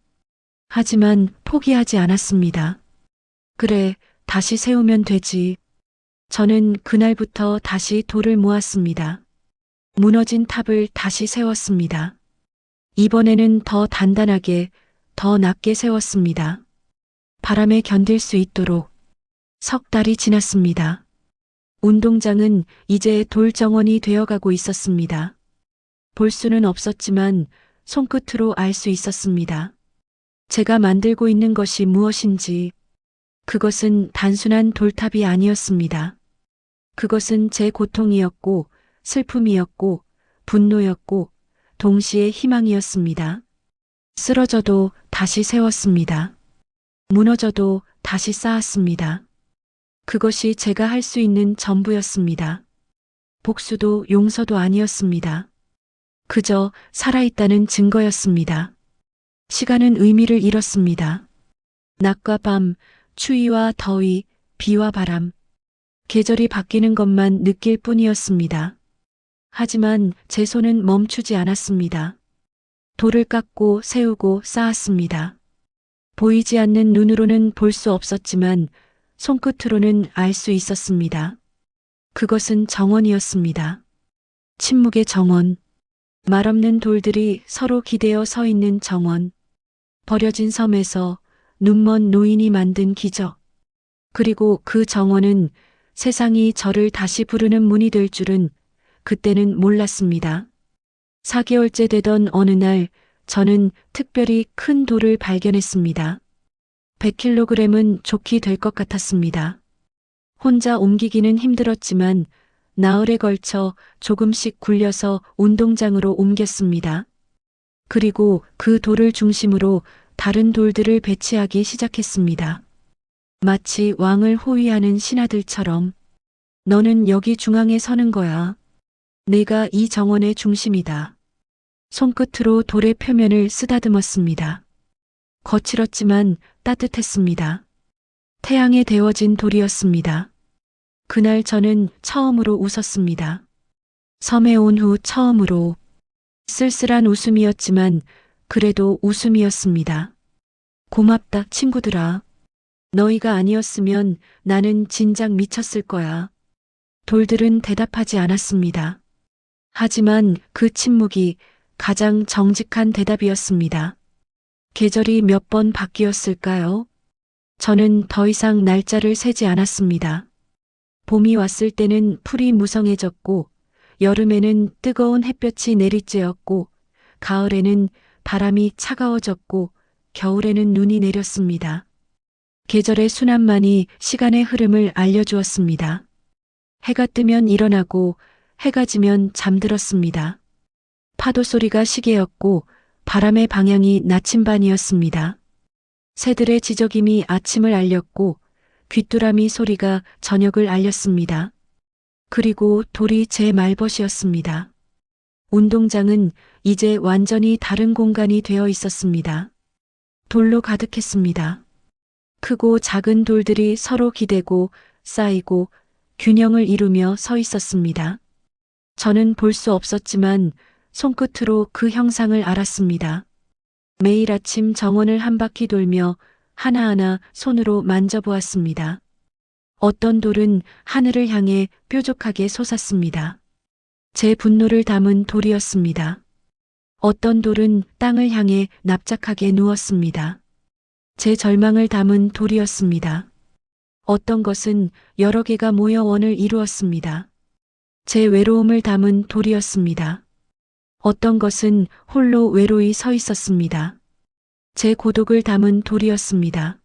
하지만 포기하지 않았습니다. 그래, 다시 세우면 되지. 저는 그날부터 다시 돌을 모았습니다. 무너진 탑을 다시 세웠습니다. 이번에는 더 단단하게, 더 낮게 세웠습니다. 바람에 견딜 수 있도록. 3달이 지났습니다. 운동장은 이제 돌 정원이 되어가고 있었습니다. 볼 수는 없었지만 손끝으로 알 수 있었습니다. 제가 만들고 있는 것이 무엇인지. 그것은 단순한 돌탑이 아니었습니다. 그것은 제 고통이었고 슬픔이었고 분노였고 동시에 희망이었습니다. 쓰러져도 다시 세웠습니다. 무너져도 다시 쌓았습니다. 그것이 제가 할 수 있는 전부였습니다. 복수도 용서도 아니었습니다. 그저 살아있다는 증거였습니다. 시간은 의미를 잃었습니다. 낮과 밤, 추위와 더위, 비와 바람, 계절이 바뀌는 것만 느낄 뿐이었습니다. 하지만 제 손은 멈추지 않았습니다. 돌을 깎고 세우고 쌓았습니다. 보이지 않는 눈으로는 볼 수 없었지만 손끝으로는 알 수 있었습니다. 그것은 정원이었습니다. 침묵의 정원. 말없는 돌들이 서로 기대어 서 있는 정원. 버려진 섬에서 눈먼 노인이 만든 기적. 그리고 그 정원은 세상이 저를 다시 부르는 문이 될 줄은 그때는 몰랐습니다. 4개월째 되던 어느 날 저는 특별히 큰 돌을 발견했습니다. 100kg은 좋게 될 것 같았습니다. 혼자 옮기기는 힘들었지만 나흘에 걸쳐 조금씩 굴려서 운동장으로 옮겼습니다. 그리고 그 돌을 중심으로 다른 돌들을 배치하기 시작했습니다. 마치 왕을 호위하는 신하들처럼 너는 여기 중앙에 서는 거야. 내가 이 정원의 중심이다. 손끝으로 돌의 표면을 쓰다듬었습니다. 거칠었지만 따뜻했습니다. 태양에 데워진 돌이었습니다. 그날 저는 처음으로 웃었습니다. 섬에 온 후 처음으로 쓸쓸한 웃음이었지만 그래도 웃음이었습니다. 고맙다, 친구들아. 너희가 아니었으면 나는 진작 미쳤을 거야. 돌들은 대답하지 않았습니다. 하지만 그 침묵이 가장 정직한 대답이었습니다. 계절이 몇 번 바뀌었을까요? 저는 더 이상 날짜를 세지 않았습니다. 봄이 왔을 때는 풀이 무성해졌고, 여름에는 뜨거운 햇볕이 내리쬐었고, 가을에는 바람이 차가워졌고, 겨울에는 눈이 내렸습니다. 계절의 순환만이 시간의 흐름을 알려주었습니다. 해가 뜨면 일어나고, 해가 지면 잠들었습니다. 파도 소리가 시계였고, 바람의 방향이 나침반이었습니다. 새들의 지저김이 아침을 알렸고, 귀뚜라미 소리가 저녁을 알렸습니다. 그리고 돌이 제 말벗이었습니다. 운동장은 이제 완전히 다른 공간이 되어 있었습니다. 돌로 가득했습니다. 크고 작은 돌들이 서로 기대고 쌓이고 균형을 이루며 서 있었습니다. 저는 볼 수 없었지만 손끝으로 그 형상을 알았습니다. 매일 아침 정원을 한 바퀴 돌며 하나하나 손으로 만져보았습니다. 어떤 돌은 하늘을 향해 뾰족하게 솟았습니다. 제 분노를 담은 돌이었습니다. 어떤 돌은 땅을 향해 납작하게 누웠습니다. 제 절망을 담은 돌이었습니다. 어떤 것은 여러 개가 모여 원을 이루었습니다. 제 외로움을 담은 돌이었습니다. 어떤 것은 홀로 외로이 서 있었습니다. 제 고독을 담은 돌이었습니다.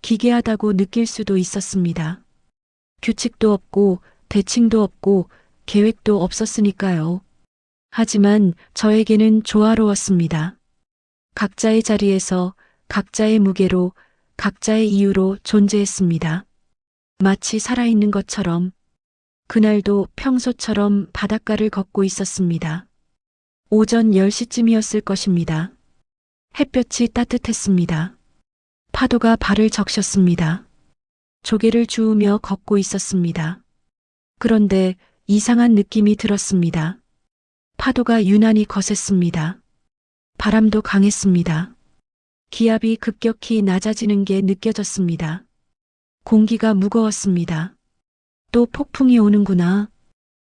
기괴하다고 느낄 수도 있었습니다. 규칙도 없고 대칭도 없고 계획도 없었으니까요. 하지만 저에게는 조화로웠습니다. 각자의 자리에서 각자의 무게로 각자의 이유로 존재했습니다. 마치 살아있는 것처럼 그날도 평소처럼 바닷가를 걷고 있었습니다. 오전 10시쯤이었을 것입니다. 햇볕이 따뜻했습니다. 파도가 발을 적셨습니다. 조개를 주우며 걷고 있었습니다. 그런데 이상한 느낌이 들었습니다. 파도가 유난히 거셌습니다. 바람도 강했습니다. 기압이 급격히 낮아지는 게 느껴졌습니다. 공기가 무거웠습니다. 또 폭풍이 오는구나.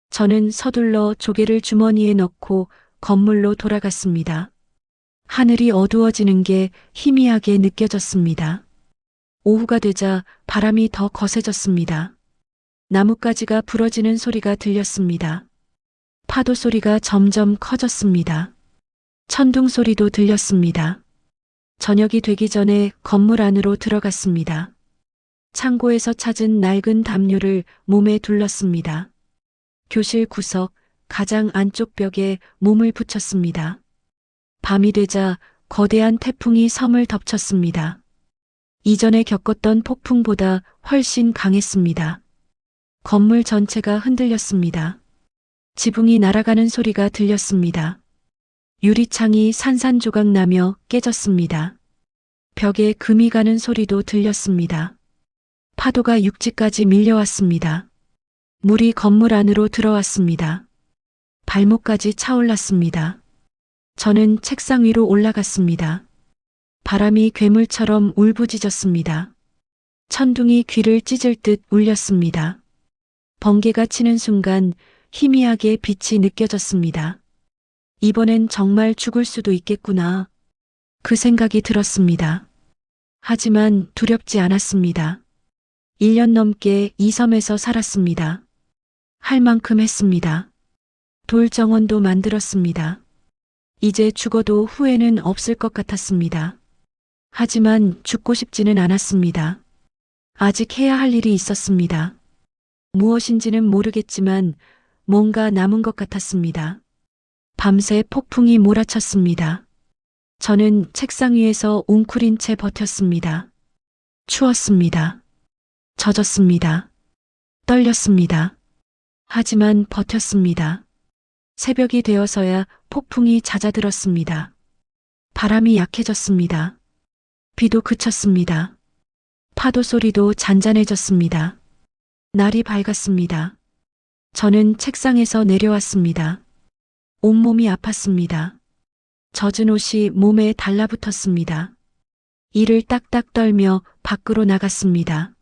저는 서둘러 조개를 주머니에 넣고 건물로 돌아갔습니다. 하늘이 어두워지는 게 희미하게 느껴졌습니다. 오후가 되자 바람이 더 거세졌습니다. 나뭇가지가 부러지는 소리가 들렸습니다. 파도 소리가 점점 커졌습니다. 천둥 소리도 들렸습니다. 저녁이 되기 전에 건물 안으로 들어갔습니다. 창고에서 찾은 낡은 담요를 몸에 둘렀습니다. 교실 구석 가장 안쪽 벽에 몸을 붙였습니다. 밤이 되자 거대한 태풍이 섬을 덮쳤습니다. 이전에 겪었던 폭풍보다 훨씬 강했습니다. 건물 전체가 흔들렸습니다. 지붕이 날아가는 소리가 들렸습니다. 유리창이 산산조각 나며 깨졌습니다. 벽에 금이 가는 소리도 들렸습니다. 파도가 육지까지 밀려왔습니다. 물이 건물 안으로 들어왔습니다. 발목까지 차올랐습니다. 저는 책상 위로 올라갔습니다. 바람이 괴물처럼 울부짖었습니다. 천둥이 귀를 찢을 듯 울렸습니다. 번개가 치는 순간 희미하게 빛이 느껴졌습니다. 이번엔 정말 죽을 수도 있겠구나. 그 생각이 들었습니다. 하지만 두렵지 않았습니다. 1년 넘게 이 섬에서 살았습니다. 할 만큼 했습니다. 돌 정원도 만들었습니다. 이제 죽어도 후회는 없을 것 같았습니다. 하지만 죽고 싶지는 않았습니다. 아직 해야 할 일이 있었습니다. 무엇인지는 모르겠지만 뭔가 남은 것 같았습니다. 밤새 폭풍이 몰아쳤습니다. 저는 책상 위에서 웅크린 채 버텼습니다. 추웠습니다. 젖었습니다. 떨렸습니다. 하지만 버텼습니다. 새벽이 되어서야 폭풍이 잦아들었습니다. 바람이 약해졌습니다. 비도 그쳤습니다. 파도 소리도 잔잔해졌습니다. 날이 밝았습니다. 저는 책상에서 내려왔습니다. 온몸이 아팠습니다. 젖은 옷이 몸에 달라붙었습니다. 이를 딱딱 떨며 밖으로 나갔습니다.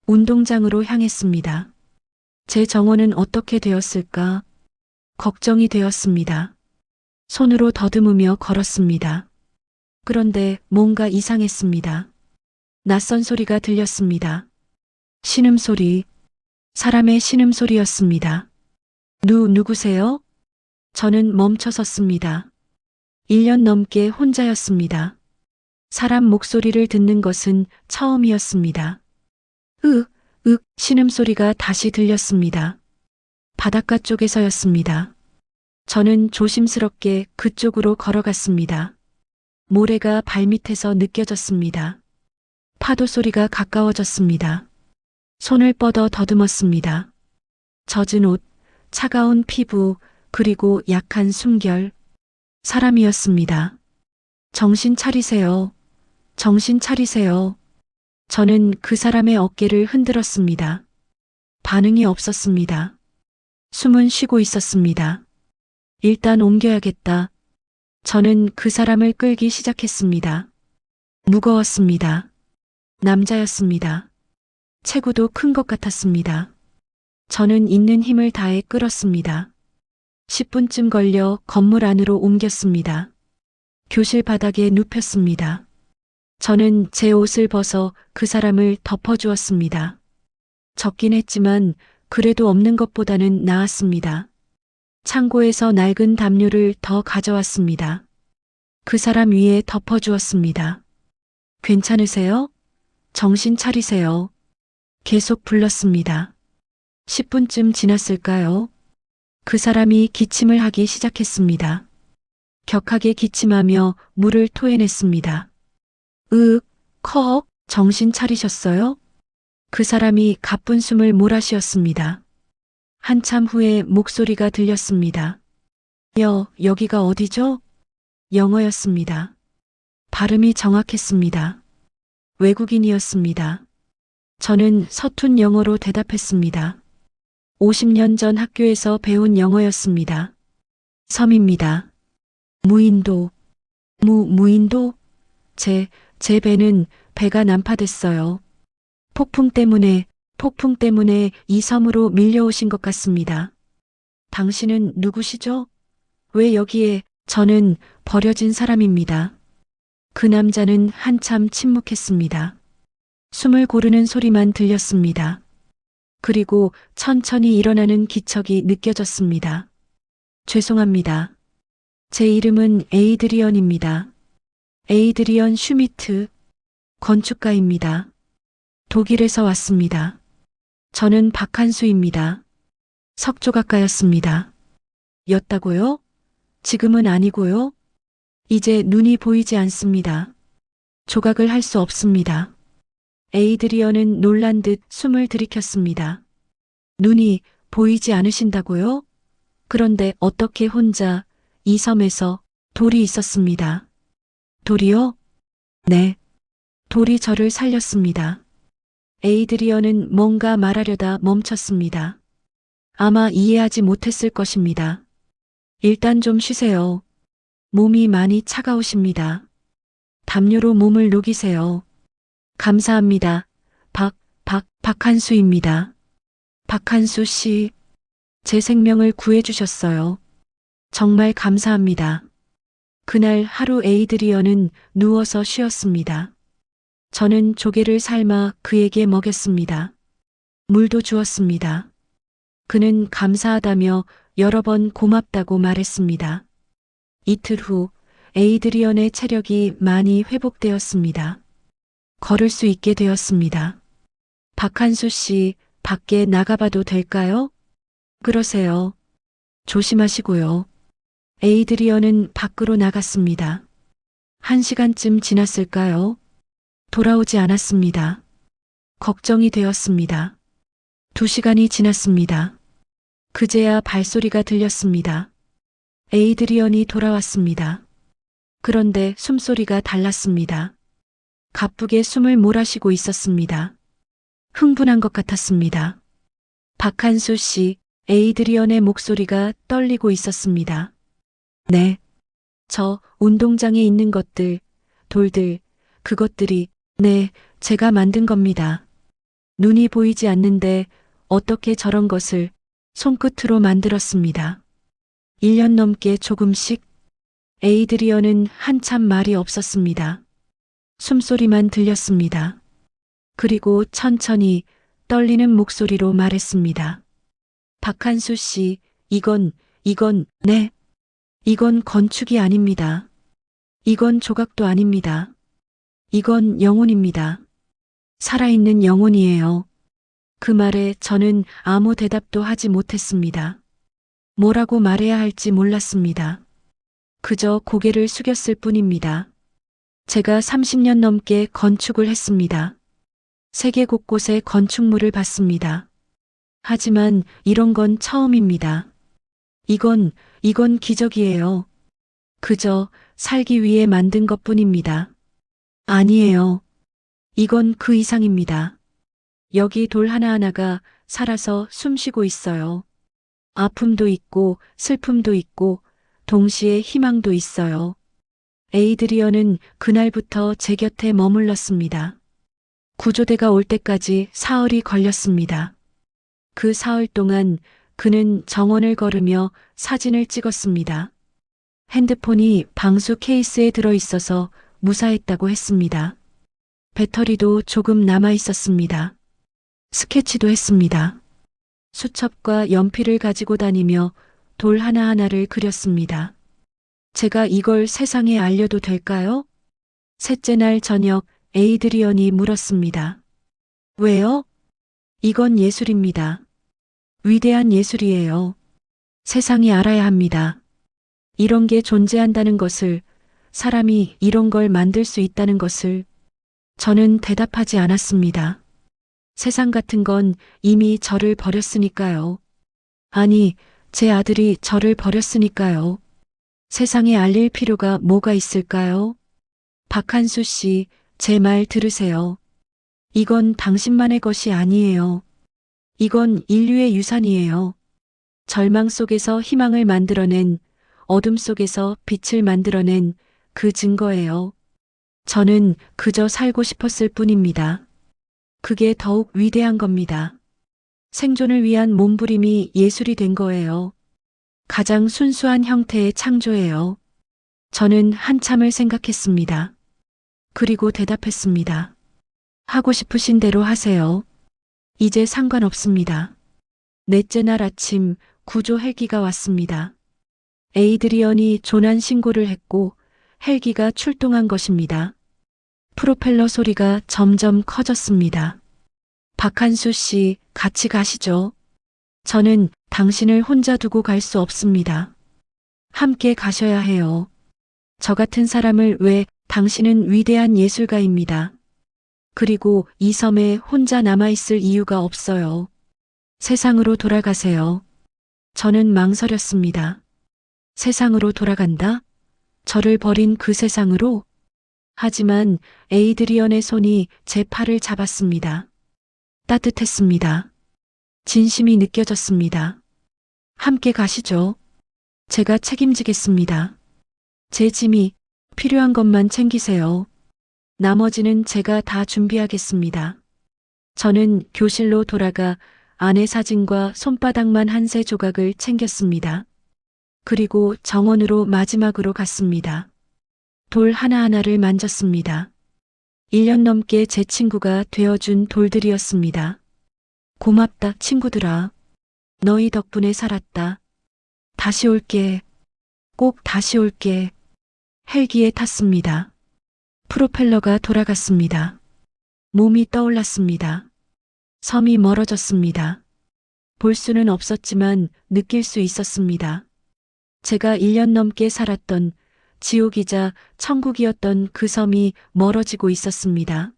운동장으로 향했습니다. 제 정원은 어떻게 되었을까? 걱정이 되었습니다. 손으로 더듬으며 걸었습니다. 그런데 뭔가 이상했습니다. 낯선 소리가 들렸습니다. 신음소리, 사람의 신음소리였습니다. 누구세요? 저는 멈춰 섰습니다. 1년 넘게 혼자였습니다. 사람 목소리를 듣는 것은 처음이었습니다. 신음소리가 다시 들렸습니다. 바닷가 쪽에서였습니다. 저는 조심스럽게 그쪽으로 걸어갔습니다. 모래가 발밑에서 느껴졌습니다. 파도 소리가 가까워졌습니다. 손을 뻗어 더듬었습니다. 젖은 옷, 차가운 피부, 그리고 약한 숨결. 사람이었습니다. 정신 차리세요. 정신 차리세요. 저는 그 사람의 어깨를 흔들었습니다. 반응이 없었습니다. 숨은 쉬고 있었습니다. 일단 옮겨야겠다. 저는 그 사람을 끌기 시작했습니다. 무거웠습니다. 남자였습니다. 체구도 큰 것 같았습니다. 저는 있는 힘을 다해 끌었습니다. 10분쯤 걸려 건물 안으로 옮겼습니다. 교실 바닥에 눕혔습니다. 저는 제 옷을 벗어 그 사람을 덮어주었습니다. 적긴 했지만 그래도 없는 것보다는 나았습니다. 창고에서 낡은 담요를 더 가져왔습니다. 그 사람 위에 덮어주었습니다. 괜찮으세요? 정신 차리세요. 계속 불렀습니다. 10분쯤 지났을까요? 그 사람이 기침을 하기 시작했습니다. 격하게 기침하며 물을 토해냈습니다. 정신 차리셨어요? 그 사람이 가쁜 숨을 몰아쉬었습니다. 한참 후에 목소리가 들렸습니다. 여기가 어디죠? 영어였습니다. 발음이 정확했습니다. 외국인이었습니다. 저는 서툰 영어로 대답했습니다. 50년 전 학교에서 배운 영어였습니다. 섬입니다. 무인도. 무인도? 제 배는 배가 난파됐어요. 폭풍 때문에 이 섬으로 밀려오신 것 같습니다. 당신은 누구시죠? 왜 여기에? 저는 버려진 사람입니다. 그 남자는 한참 침묵했습니다. 숨을 고르는 소리만 들렸습니다. 그리고 천천히 일어나는 기척이 느껴졌습니다. 죄송합니다. 제 이름은 에이드리언입니다. 에이드리언 슈미트. 건축가입니다. 독일에서 왔습니다. 저는 박한수입니다. 석조각가였습니다. 였다고요? 지금은 아니고요? 이제 눈이 보이지 않습니다. 조각을 할 수 없습니다. 에이드리언은 놀란 듯 숨을 들이켰습니다. 눈이 보이지 않으신다고요? 그런데 어떻게 혼자 이 섬에서? 돌이 있었습니다. 돌이요? 네. 돌이 저를 살렸습니다. 에이드리언은 뭔가 말하려다 멈췄습니다. 아마 이해하지 못했을 것입니다. 일단 좀 쉬세요. 몸이 많이 차가우십니다. 담요로 몸을 녹이세요. 감사합니다. 박한수입니다. 박한수 씨, 제 생명을 구해주셨어요. 정말 감사합니다. 그날 하루 에이드리언은 누워서 쉬었습니다. 저는 조개를 삶아 그에게 먹였습니다. 물도 주었습니다. 그는 감사하다며 여러 번 고맙다고 말했습니다. 이틀 후 에이드리언의 체력이 많이 회복되었습니다. 걸을 수 있게 되었습니다. 박한수 씨, 밖에 나가봐도 될까요? 그러세요. 조심하시고요. 에이드리언은 밖으로 나갔습니다. 1시간쯤 지났을까요? 돌아오지 않았습니다. 걱정이 되었습니다. 2시간이 지났습니다. 그제야 발소리가 들렸습니다. 에이드리언이 돌아왔습니다. 그런데 숨소리가 달랐습니다. 가쁘게 숨을 몰아쉬고 있었습니다. 흥분한 것 같았습니다. 박한수 씨, 에이드리언의 목소리가 떨리고 있었습니다. 네. 저 운동장에 있는 것들, 돌들, 그것들이, 네, 제가 만든 겁니다. 눈이 보이지 않는데 어떻게 저런 것을 손끝으로 만들었습니다. 1년 넘게 조금씩. 에이드리언은 한참 말이 없었습니다. 숨소리만 들렸습니다. 그리고 천천히 떨리는 목소리로 말했습니다. 박한수 씨, 이건, 네. 이건 건축이 아닙니다. 이건 조각도 아닙니다. 이건 영혼입니다. 살아있는 영혼이에요. 그 말에 저는 아무 대답도 하지 못했습니다. 뭐라고 말해야 할지 몰랐습니다. 그저 고개를 숙였을 뿐입니다. 제가 30년 넘게 건축을 했습니다. 세계 곳곳에 건축물을 봤습니다. 하지만 이런 건 처음입니다. 이건 기적이에요. 그저 살기 위해 만든 것뿐입니다. 아니에요. 이건 그 이상입니다. 여기 돌 하나하나가 살아서 숨쉬고 있어요. 아픔도 있고 슬픔도 있고 동시에 희망도 있어요. 에이드리언은 그날부터 제 곁에 머물렀습니다. 구조대가 올 때까지 사흘이 걸렸습니다. 그 사흘 동안 그는 정원을 걸으며 사진을 찍었습니다. 핸드폰이 방수 케이스에 들어 있어서 무사했다고 했습니다. 배터리도 조금 남아 있었습니다. 스케치도 했습니다. 수첩과 연필을 가지고 다니며 돌 하나하나를 그렸습니다. 제가 이걸 세상에 알려도 될까요? 셋째 날 저녁 에이드리언이 물었습니다. 왜요? 이건 예술입니다. 위대한 예술이에요. 세상이 알아야 합니다. 이런 게 존재한다는 것을, 사람이 이런 걸 만들 수 있다는 것을. 저는 대답하지 않았습니다. 세상 같은 건 이미 저를 버렸으니까요. 아니, 제 아들이 저를 버렸으니까요. 세상에 알릴 필요가 뭐가 있을까요? 박한수 씨, 제 말 들으세요. 이건 당신만의 것이 아니에요. 이건 인류의 유산이에요. 절망 속에서 희망을 만들어낸, 어둠 속에서 빛을 만들어낸 그 증거예요. 저는 그저 살고 싶었을 뿐입니다. 그게 더욱 위대한 겁니다. 생존을 위한 몸부림이 예술이 된 거예요. 가장 순수한 형태의 창조예요. 저는 한참을 생각했습니다. 그리고 대답했습니다. 하고 싶으신 대로 하세요. 이제 상관없습니다. 넷째 날 아침 구조 헬기가 왔습니다. 에이드리언이 조난 신고를 했고 헬기가 출동한 것입니다. 프로펠러 소리가 점점 커졌습니다. 박한수 씨, 같이 가시죠. 저는 당신을 혼자 두고 갈 수 없습니다. 함께 가셔야 해요. 저 같은 사람을 왜 당신은 위대한 예술가입니다. 그리고 이 섬에 혼자 남아있을 이유가 없어요. 세상으로 돌아가세요. 저는 망설였습니다. 세상으로 돌아간다? 저를 버린 그 세상으로? 하지만 에이드리언의 손이 제 팔을 잡았습니다. 따뜻했습니다. 진심이 느껴졌습니다. 함께 가시죠. 제가 책임지겠습니다. 제 짐이 필요한 것만 챙기세요. 나머지는 제가 다 준비하겠습니다. 저는 교실로 돌아가 아내 사진과 손바닥만 한 세 조각을 챙겼습니다. 그리고 정원으로 마지막으로 갔습니다. 돌 하나하나를 만졌습니다. 1년 넘게 제 친구가 되어준 돌들이었습니다. 고맙다, 친구들아. 너희 덕분에 살았다. 다시 올게. 꼭 다시 올게. 헬기에 탔습니다. 프로펠러가 돌아갔습니다. 몸이 떠올랐습니다. 섬이 멀어졌습니다. 볼 수는 없었지만 느낄 수 있었습니다. 제가 1년 넘게 살았던 지옥이자 천국이었던 그 섬이 멀어지고 있었습니다.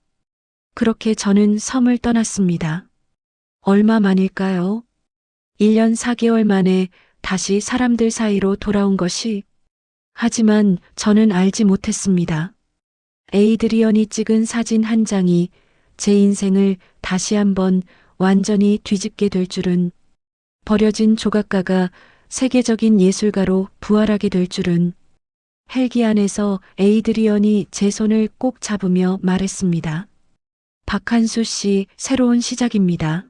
그렇게 저는 섬을 떠났습니다. 얼마 만일까요? 1년 4개월 만에 다시 사람들 사이로 돌아온 것이. 하지만 저는 알지 못했습니다. 에이드리언이 찍은 사진 한 장이 제 인생을 다시 한번 완전히 뒤집게 될 줄은, 버려진 조각가가 세계적인 예술가로 부활하게 될 줄은. 헬기 안에서 에이드리언이 제 손을 꼭 잡으며 말했습니다. 박한수 씨, 새로운 시작입니다.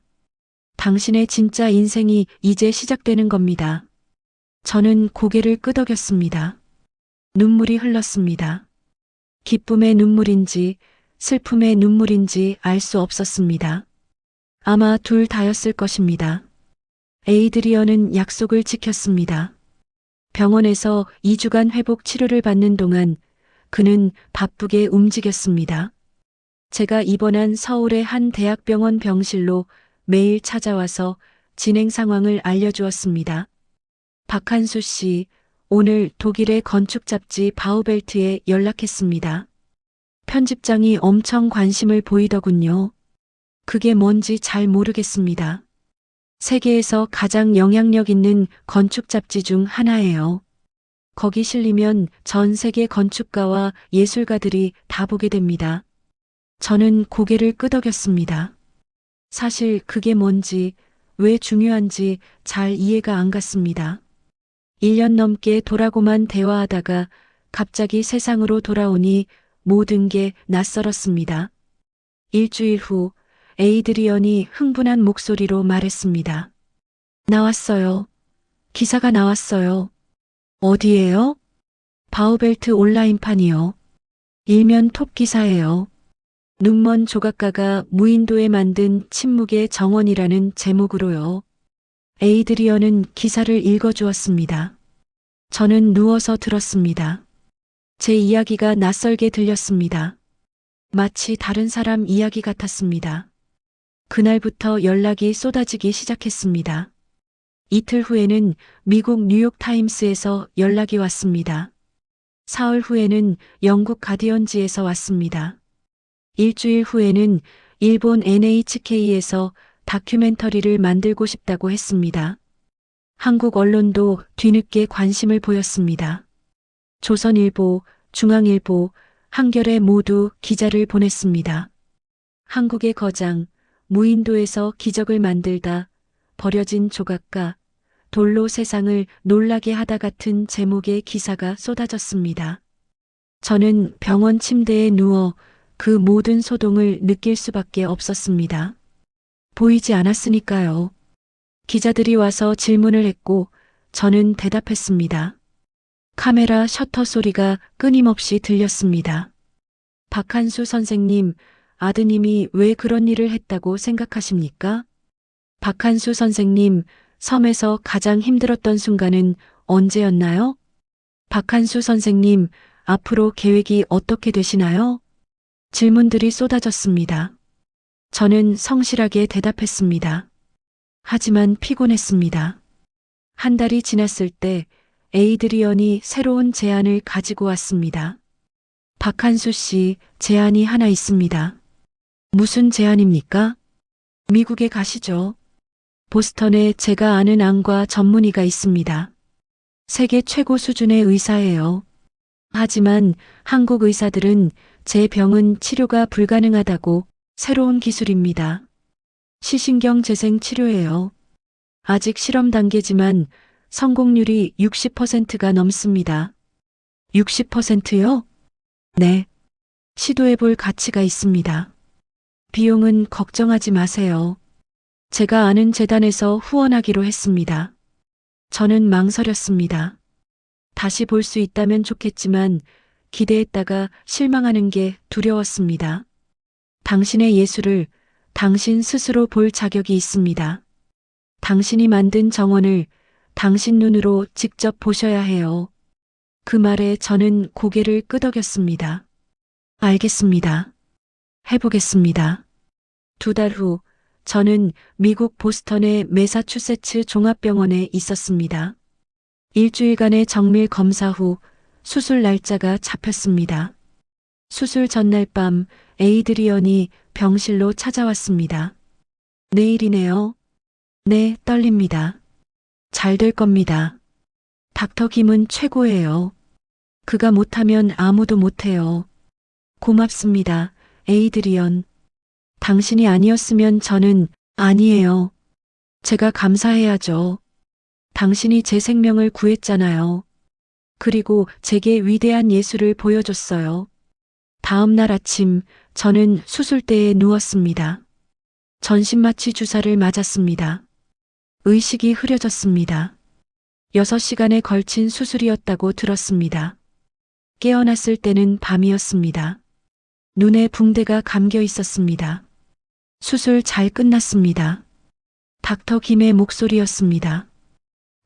당신의 진짜 인생이 이제 시작되는 겁니다. 저는 고개를 끄덕였습니다. 눈물이 흘렀습니다. 기쁨의 눈물인지 슬픔의 눈물인지 알 수 없었습니다. 아마 둘 다였을 것입니다. 에이드리언은 약속을 지켰습니다. 병원에서 2주간 회복 치료를 받는 동안 그는 바쁘게 움직였습니다. 제가 입원한 서울의 한 대학병원 병실로 매일 찾아와서 진행 상황을 알려주었습니다. 박한수 씨, 오늘 독일의 건축 잡지 바우벨트에 연락했습니다. 편집장이 엄청 관심을 보이더군요. 그게 뭔지 잘 모르겠습니다. 세계에서 가장 영향력 있는 건축 잡지 중 하나예요. 거기 실리면 전 세계 건축가와 예술가들이 다 보게 됩니다. 저는 고개를 끄덕였습니다. 사실 그게 뭔지, 왜 중요한지 잘 이해가 안 갔습니다. 1년 넘게 돌아고만 대화하다가 갑자기 세상으로 돌아오니 모든 게 낯설었습니다. 일주일 후 에이드리언이 흥분한 목소리로 말했습니다. 나왔어요. 기사가 나왔어요. 어디에요? 바우벨트 온라인판이요. 일면 톱 기사예요. 눈먼 조각가가 무인도에 만든 침묵의 정원이라는 제목으로요. 에이드리언은 기사를 읽어주었습니다. 저는 누워서 들었습니다. 제 이야기가 낯설게 들렸습니다. 마치 다른 사람 이야기 같았습니다. 그날부터 연락이 쏟아지기 시작했습니다. 이틀 후에는 미국 뉴욕타임스에서 연락이 왔습니다. 사흘 후에는 영국 가디언지에서 왔습니다. 일주일 후에는 일본 NHK에서 다큐멘터리를 만들고 싶다고 했습니다. 한국 언론도 뒤늦게 관심을 보였습니다. 조선일보, 중앙일보, 한겨레 모두 기자를 보냈습니다. 한국의 거장, 무인도에서 기적을 만들다, 버려진 조각가, 돌로 세상을 놀라게 하다 같은 제목의 기사가 쏟아졌습니다. 저는 병원 침대에 누워 그 모든 소동을 느낄 수밖에 없었습니다. 보이지 않았으니까요. 기자들이 와서 질문을 했고 저는 대답했습니다. 카메라 셔터 소리가 끊임없이 들렸습니다. 박한수 선생님, 아드님이 왜 그런 일을 했다고 생각하십니까? 박한수 선생님, 섬에서 가장 힘들었던 순간은 언제였나요? 박한수 선생님, 앞으로 계획이 어떻게 되시나요? 질문들이 쏟아졌습니다. 저는 성실하게 대답했습니다. 하지만 피곤했습니다. 한 달이 지났을 때 에이드리언이 새로운 제안을 가지고 왔습니다. 박한수 씨, 제안이 하나 있습니다. 무슨 제안입니까? 미국에 가시죠. 보스턴에 제가 아는 안과 전문의가 있습니다. 세계 최고 수준의 의사예요. 하지만 한국 의사들은 제 병은 치료가 불가능하다고. 새로운 기술입니다. 시신경 재생 치료예요. 아직 실험 단계지만 성공률이 60%가 넘습니다. 60%요? 네. 시도해 볼 가치가 있습니다. 비용은 걱정하지 마세요. 제가 아는 재단에서 후원하기로 했습니다. 저는 망설였습니다. 다시 볼 수 있다면 좋겠지만 기대했다가 실망하는 게 두려웠습니다. 당신의 예술을 당신 스스로 볼 자격이 있습니다. 당신이 만든 정원을 당신 눈으로 직접 보셔야 해요. 그 말에 저는 고개를 끄덕였습니다. 알겠습니다. 해보겠습니다. 2달 후, 저는 미국 보스턴의 매사추세츠 종합병원에 있었습니다. 일주일간의 정밀 검사 후 수술 날짜가 잡혔습니다. 수술 전날 밤 에이드리언이 병실로 찾아왔습니다. 내일이네요. 네, 떨립니다. 잘 될 겁니다. 닥터 김은 최고예요. 그가 못하면 아무도 못해요. 고맙습니다, 에이드리언. 당신이 아니었으면 저는 아니에요. 제가 감사해야죠. 당신이 제 생명을 구했잖아요. 그리고 제게 위대한 예술을 보여줬어요. 다음 날 아침 저는 수술대에 누웠습니다. 전신마취 주사를 맞았습니다. 의식이 흐려졌습니다. 6시간에 걸친 수술이었다고 들었습니다. 깨어났을 때는 밤이었습니다. 눈에 붕대가 감겨 있었습니다. 수술 잘 끝났습니다. 닥터 김의 목소리였습니다.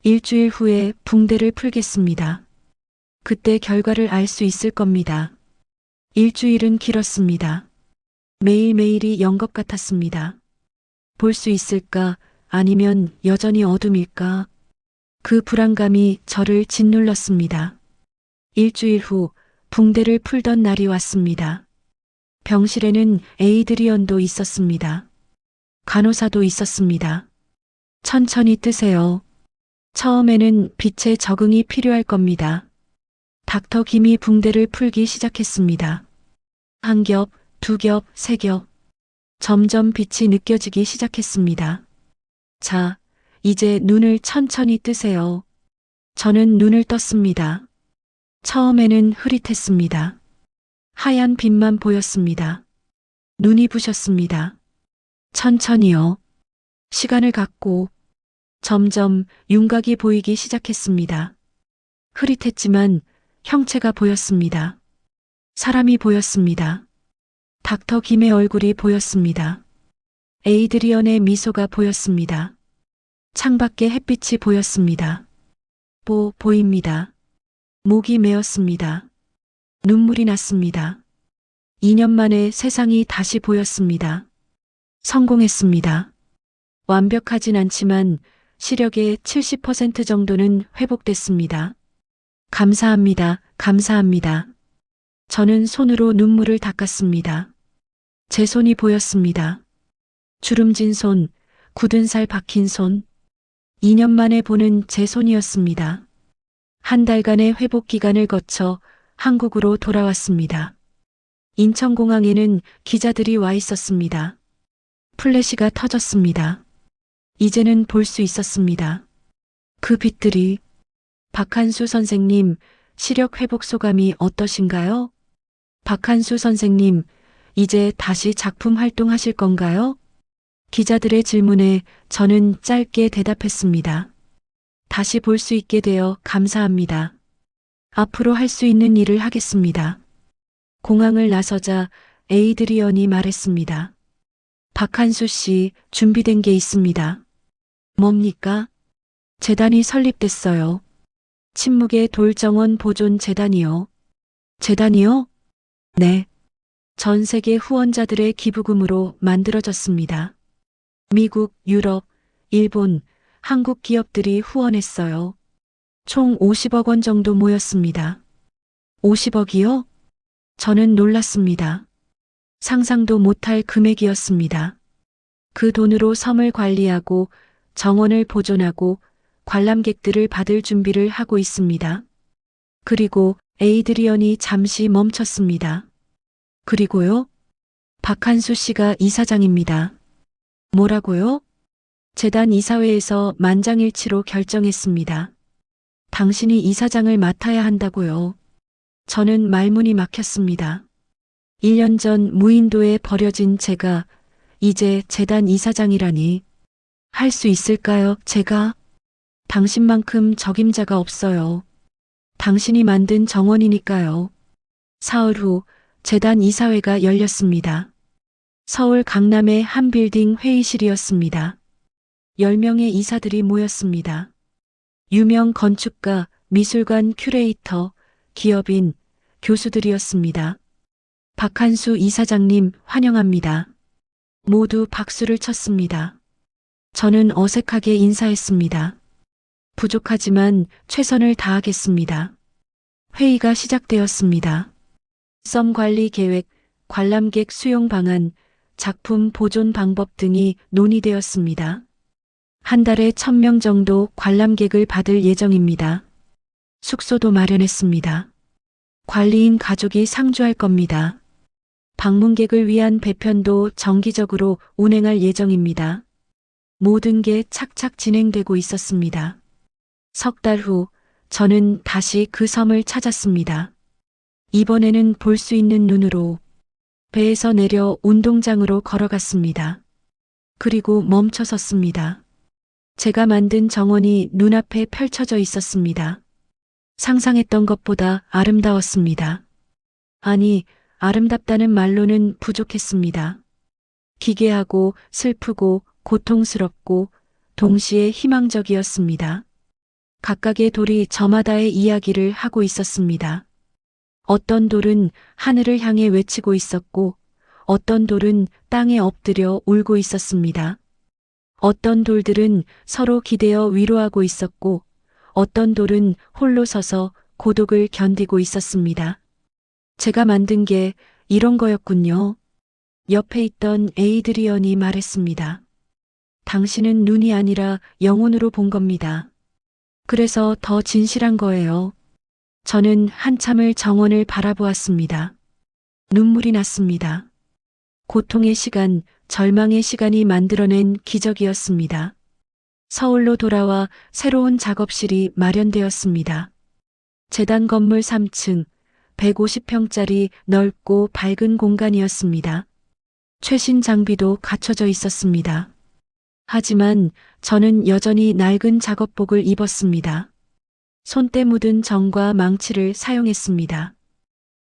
일주일 후에 붕대를 풀겠습니다. 그때 결과를 알 수 있을 겁니다. 일주일은 길었습니다. 매일매일이 연것 같았습니다. 볼 수 있을까? 아니면 여전히 어둠일까? 그 불안감이 저를 짓눌렀습니다. 일주일 후 붕대를 풀던 날이 왔습니다. 병실에는 에이드리언도 있었습니다. 간호사도 있었습니다. 천천히 뜨세요. 처음에는 빛에 적응이 필요할 겁니다. 닥터 김이 붕대를 풀기 시작했습니다. 한 겹, 두 겹, 세 겹. 점점 빛이 느껴지기 시작했습니다. 자, 이제 눈을 천천히 뜨세요. 저는 눈을 떴습니다. 처음에는 흐릿했습니다. 하얀 빛만 보였습니다. 눈이 부셨습니다. 천천히요. 시간을 갖고 점점 윤곽이 보이기 시작했습니다. 흐릿했지만 형체가 보였습니다. 사람이 보였습니다. 닥터 김의 얼굴이 보였습니다. 에이드리언의 미소가 보였습니다. 창밖에 햇빛이 보였습니다. 보입니다. 목이 메었습니다. 눈물이 났습니다. 2년 만에 세상이 다시 보였습니다. 성공했습니다. 완벽하진 않지만 시력의 70% 정도는 회복됐습니다. 감사합니다. 감사합니다. 저는 손으로 눈물을 닦았습니다. 제 손이 보였습니다. 주름진 손, 굳은 살 박힌 손. 2년 만에 보는 제 손이었습니다. 한 달간의 회복 기간을 거쳐 한국으로 돌아왔습니다. 인천공항에는 기자들이 와 있었습니다. 플래시가 터졌습니다. 이제는 볼 수 있었습니다. 그 빛들이. 박한수 선생님, 시력 회복 소감이 어떠신가요? 박한수 선생님, 이제 다시 작품 활동하실 건가요? 기자들의 질문에 저는 짧게 대답했습니다. 다시 볼 수 있게 되어 감사합니다. 앞으로 할 수 있는 일을 하겠습니다. 공항을 나서자 에이드리언이 말했습니다. 박한수 씨, 준비된 게 있습니다. 뭡니까? 재단이 설립됐어요. 침묵의 돌정원 보존 재단이요. 재단이요? 네. 전 세계 후원자들의 기부금으로 만들어졌습니다. 미국, 유럽, 일본, 한국 기업들이 후원했어요. 총 50억 원 정도 모였습니다. 50억이요? 저는 놀랐습니다. 상상도 못할 금액이었습니다. 그 돈으로 섬을 관리하고 정원을 보존하고 관람객들을 받을 준비를 하고 있습니다. 그리고 에이드리언이 잠시 멈췄습니다. 그리고요? 박한수 씨가 이사장입니다. 뭐라고요? 재단 이사회에서 만장일치로 결정했습니다. 당신이 이사장을 맡아야 한다고요. 저는 말문이 막혔습니다. 1년 전 무인도에 버려진 제가 이제 재단 이사장이라니. 할 수 있을까요, 제가? 당신만큼 적임자가 없어요. 당신이 만든 정원이니까요. 사흘 후 재단 이사회가 열렸습니다. 서울 강남의 한 빌딩 회의실이었습니다. 10명의 이사들이 모였습니다. 유명 건축가, 미술관 큐레이터, 기업인, 교수들이었습니다. 박한수 이사장님 환영합니다. 모두 박수를 쳤습니다. 저는 어색하게 인사했습니다. 부족하지만 최선을 다하겠습니다. 회의가 시작되었습니다. 썸 관리 계획, 관람객 수용 방안, 작품 보존 방법 등이 논의되었습니다. 한 달에 1000명 정도 관람객을 받을 예정입니다. 숙소도 마련했습니다. 관리인 가족이 상주할 겁니다. 방문객을 위한 배편도 정기적으로 운행할 예정입니다. 모든 게 착착 진행되고 있었습니다. 석 달 후 저는 다시 그 섬을 찾았습니다. 이번에는 볼 수 있는 눈으로 배에서 내려 운동장으로 걸어갔습니다. 그리고 멈춰 섰습니다. 제가 만든 정원이 눈앞에 펼쳐져 있었습니다. 상상했던 것보다 아름다웠습니다. 아니, 아름답다는 말로는 부족했습니다. 기괴하고 슬프고 고통스럽고 동시에 희망적이었습니다. 각각의 돌이 저마다의 이야기를 하고 있었습니다. 어떤 돌은 하늘을 향해 외치고 있었고, 어떤 돌은 땅에 엎드려 울고 있었습니다. 어떤 돌들은 서로 기대어 위로하고 있었고, 어떤 돌은 홀로 서서 고독을 견디고 있었습니다. 제가 만든 게 이런 거였군요. 옆에 있던 에이드리언이 말했습니다. 당신은 눈이 아니라 영혼으로 본 겁니다. 그래서 더 진실한 거예요. 저는 한참을 정원을 바라보았습니다. 눈물이 났습니다. 고통의 시간, 절망의 시간이 만들어낸 기적이었습니다. 서울로 돌아와 새로운 작업실이 마련되었습니다. 재단 건물 3층, 150평짜리 넓고 밝은 공간이었습니다. 최신 장비도 갖춰져 있었습니다. 하지만 저는 여전히 낡은 작업복을 입었습니다. 손때 묻은 정과 망치를 사용했습니다.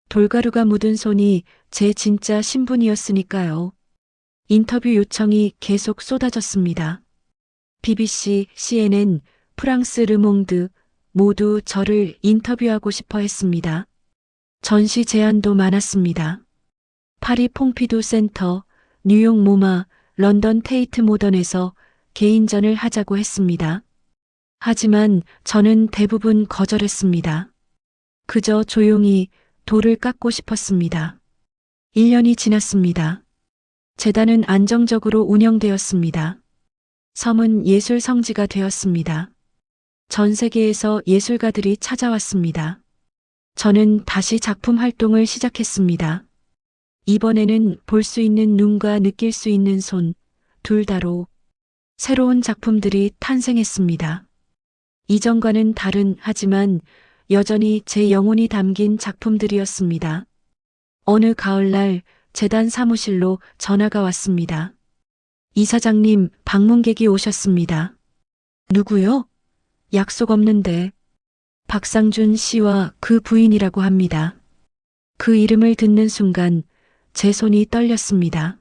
돌가루가 묻은 손이 제 진짜 신분이었으니까요. 인터뷰 요청이 계속 쏟아졌습니다. BBC, CNN, 프랑스 르몽드 모두 저를 인터뷰하고 싶어 했습니다. 전시 제안도 많았습니다. 파리 퐁피두 센터, 뉴욕 모마, 런던 테이트 모던에서 개인전을 하자고 했습니다. 하지만 저는 대부분 거절했습니다. 그저 조용히 돌을 깎고 싶었습니다. 1년이 지났습니다. 재단은 안정적으로 운영되었습니다. 섬은 예술 성지가 되었습니다. 전 세계에서 예술가들이 찾아왔습니다. 저는 다시 작품 활동을 시작했습니다. 이번에는 볼 수 있는 눈과 느낄 수 있는 손, 둘 다로 새로운 작품들이 탄생했습니다. 이전과는 다른 하지만 여전히 제 영혼이 담긴 작품들이었습니다. 어느 가을날 재단 사무실로 전화가 왔습니다. 이사장님, 방문객이 오셨습니다. 누구요? 약속 없는데. 박상준 씨와 그 부인이라고 합니다. 그 이름을 듣는 순간 제 손이 떨렸습니다.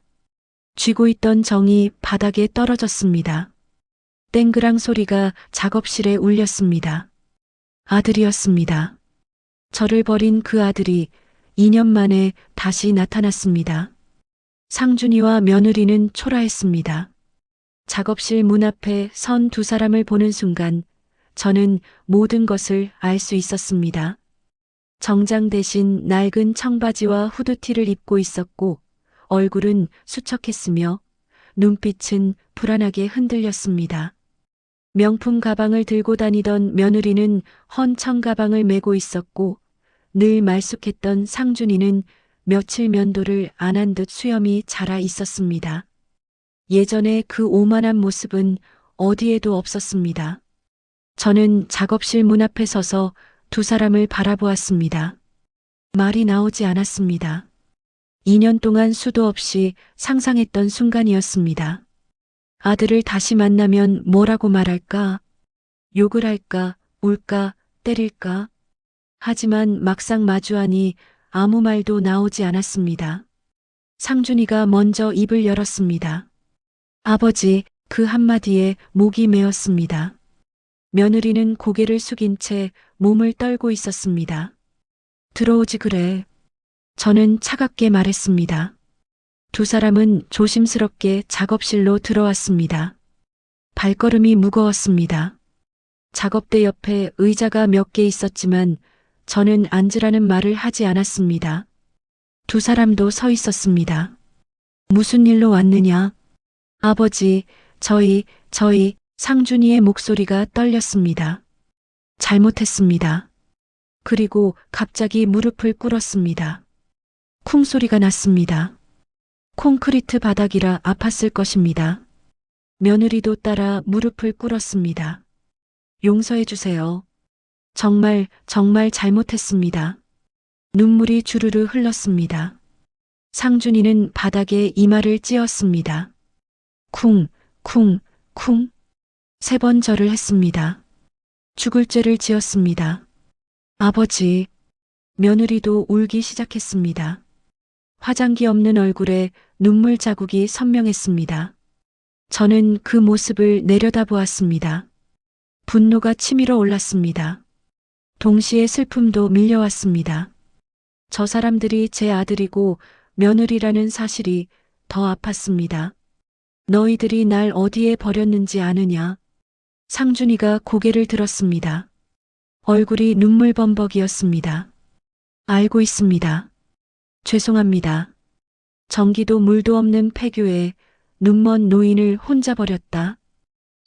쥐고 있던 정이 바닥에 떨어졌습니다. 땡그랑 소리가 작업실에 울렸습니다. 아들이었습니다. 저를 버린 그 아들이 2년 만에 다시 나타났습니다. 상준이와 며느리는 초라했습니다. 작업실 문 앞에 선 두 사람을 보는 순간 저는 모든 것을 알 수 있었습니다. 정장 대신 낡은 청바지와 후드티를 입고 있었고 얼굴은 수척했으며 눈빛은 불안하게 흔들렸습니다. 명품 가방을 들고 다니던 며느리는 헌 청가방을 메고 있었고 늘 말쑥했던 상준이는 며칠 면도를 안 한 듯 수염이 자라 있었습니다. 예전에 그 오만한 모습은 어디에도 없었습니다. 저는 작업실 문 앞에 서서 두 사람을 바라보았습니다. 말이 나오지 않았습니다. 2년 동안 수도 없이 상상했던 순간이었습니다. 아들을 다시 만나면 뭐라고 말할까? 욕을 할까? 울까? 때릴까? 하지만 막상 마주하니 아무 말도 나오지 않았습니다. 상준이가 먼저 입을 열었습니다. 아버지, 그 한마디에 목이 메었습니다. 며느리는 고개를 숙인 채 몸을 떨고 있었습니다. 들어오지 그래. 저는 차갑게 말했습니다. 두 사람은 조심스럽게 작업실로 들어왔습니다. 발걸음이 무거웠습니다. 작업대 옆에 의자가 몇 개 있었지만 저는 앉으라는 말을 하지 않았습니다. 두 사람도 서 있었습니다. 무슨 일로 왔느냐? 아버지, 저희, 상준이의 목소리가 떨렸습니다. 잘못했습니다. 그리고 갑자기 무릎을 꿇었습니다. 쿵 소리가 났습니다. 콘크리트 바닥이라 아팠을 것입니다. 며느리도 따라 무릎을 꿇었습니다. 용서해 주세요. 정말 잘못했습니다. 눈물이 주르르 흘렀습니다. 상준이는 바닥에 이마를 찧었습니다. 쿵, 쿵, 쿵. 3번 절을 했습니다. 죽을 죄를 지었습니다. 아버지, 며느리도 울기 시작했습니다. 화장기 없는 얼굴에 눈물 자국이 선명했습니다. 저는 그 모습을 내려다보았습니다. 분노가 치밀어 올랐습니다. 동시에 슬픔도 밀려왔습니다. 저 사람들이 제 아들이고 며느리라는 사실이 더 아팠습니다. 너희들이 날 어디에 버렸는지 아느냐? 상준이가 고개를 들었습니다. 얼굴이 눈물범벅이었습니다. 알고 있습니다. 죄송합니다. 전기도 물도 없는 폐교에 눈먼 노인을 혼자 버렸다.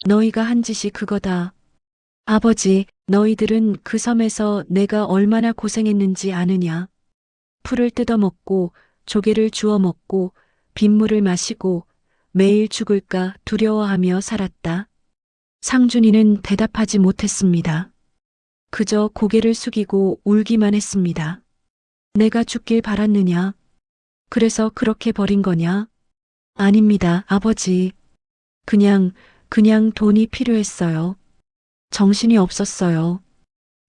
너희가 한 짓이 그거다. 아버지, 너희들은 그 섬에서 내가 얼마나 고생했는지 아느냐? 풀을 뜯어먹고 조개를 주워 먹고 빗물을 마시고 매일 죽을까 두려워하며 살았다. 상준이는 대답하지 못했습니다. 그저 고개를 숙이고 울기만 했습니다. 내가 죽길 바랐느냐? 그래서 그렇게 버린 거냐? 아닙니다, 아버지. 그냥 돈이 필요했어요. 정신이 없었어요.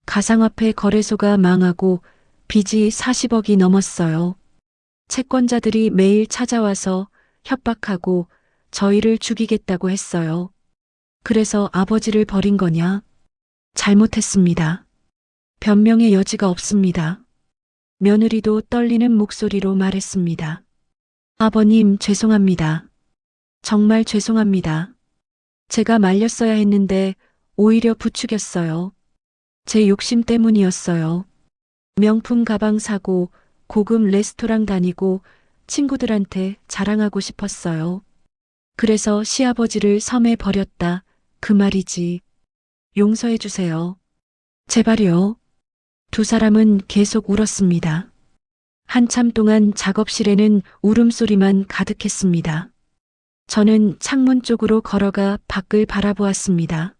가상화폐 거래소가 망하고 빚이 40억이 넘었어요. 채권자들이 매일 찾아와서 협박하고 저희를 죽이겠다고 했어요. 그래서 아버지를 버린 거냐? 잘못했습니다. 변명의 여지가 없습니다. 며느리도 떨리는 목소리로 말했습니다. 아버님, 죄송합니다. 정말 죄송합니다. 제가 말렸어야 했는데 오히려 부추겼어요. 제 욕심 때문이었어요. 명품 가방 사고 고급 레스토랑 다니고 친구들한테 자랑하고 싶었어요. 그래서 시아버지를 섬에 버렸다. 그 말이지. 용서해 주세요. 제발요. 두 사람은 계속 울었습니다. 한참 동안 작업실에는 울음소리만 가득했습니다. 저는 창문 쪽으로 걸어가 밖을 바라보았습니다.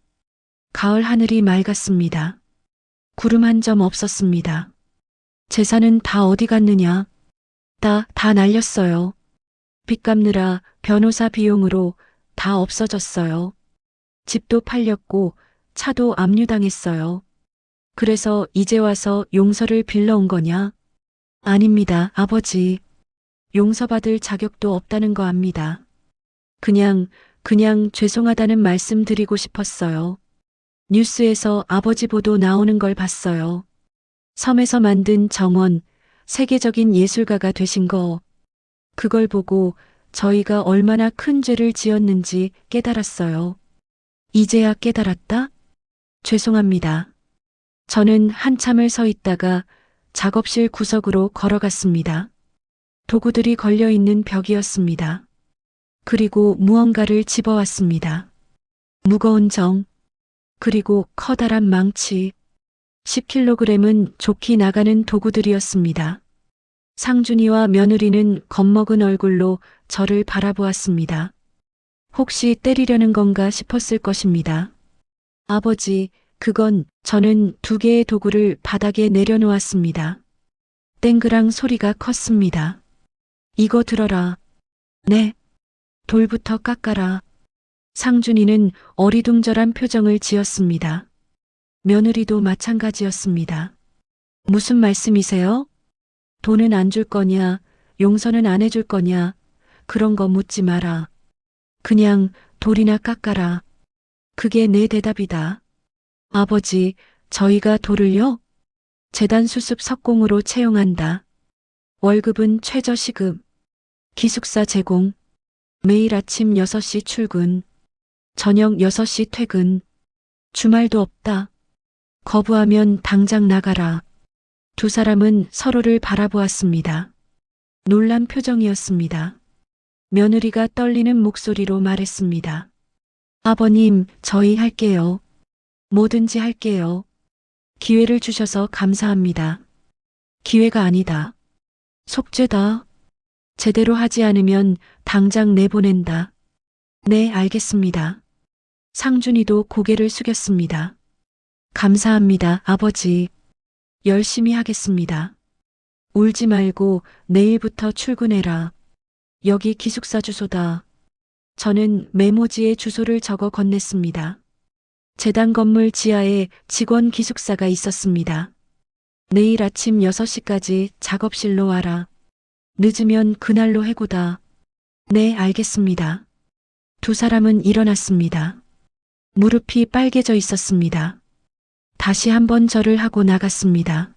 가을 하늘이 맑았습니다. 구름 한 점 없었습니다. 재산은 다 어디 갔느냐? 다 날렸어요. 빚 갚느라 변호사 비용으로 다 없어졌어요. 집도 팔렸고 차도 압류당했어요. 그래서 이제 와서 용서를 빌러 온 거냐? 아닙니다, 아버지. 용서받을 자격도 없다는 거 압니다. 그냥 죄송하다는 말씀 드리고 싶었어요. 뉴스에서 아버지 보도 나오는 걸 봤어요. 섬에서 만든 정원, 세계적인 예술가가 되신 거. 그걸 보고 저희가 얼마나 큰 죄를 지었는지 깨달았어요. 이제야 깨달았다? 죄송합니다. 저는 한참을 서 있다가 작업실 구석으로 걸어갔습니다. 도구들이 걸려있는 벽이었습니다. 그리고 무언가를 집어왔습니다. 무거운 정, 그리고 커다란 망치. 10kg은 좋게 나가는 도구들이었습니다. 상준이와 며느리는 겁먹은 얼굴로 저를 바라보았습니다. 혹시 때리려는 건가 싶었을 것입니다. 아버지, 저는 2개의 도구를 바닥에 내려놓았습니다. 땡그랑 소리가 컸습니다. 이거 들어라. 네. 돌부터 깎아라. 상준이는 어리둥절한 표정을 지었습니다. 며느리도 마찬가지였습니다. 무슨 말씀이세요? 돈은 안 줄 거냐? 용서는 안 해줄 거냐? 그런 거 묻지 마라. 그냥 돌이나 깎아라. 그게 내 대답이다. 아버지, 저희가 돌을요? 재단 수습 석공으로 채용한다. 월급은 최저시급. 기숙사 제공. 매일 아침 6시 출근. 저녁 6시 퇴근. 주말도 없다. 거부하면 당장 나가라. 두 사람은 서로를 바라보았습니다. 놀란 표정이었습니다. 며느리가 떨리는 목소리로 말했습니다. 아버님, 저희 할게요. 뭐든지 할게요. 기회를 주셔서 감사합니다. 기회가 아니다. 속죄다. 제대로 하지 않으면 당장 내보낸다. 네, 알겠습니다. 상준이도 고개를 숙였습니다. 감사합니다, 아버지. 열심히 하겠습니다. 울지 말고 내일부터 출근해라. 여기 기숙사 주소다. 저는 메모지에 주소를 적어 건넸습니다. 재단 건물 지하에 직원 기숙사가 있었습니다. 내일 아침 6시까지 작업실로 와라. 늦으면 그날로 해고다. 네, 알겠습니다. 두 사람은 일어났습니다. 무릎이 빨개져 있었습니다. 다시 한번 절을 하고 나갔습니다.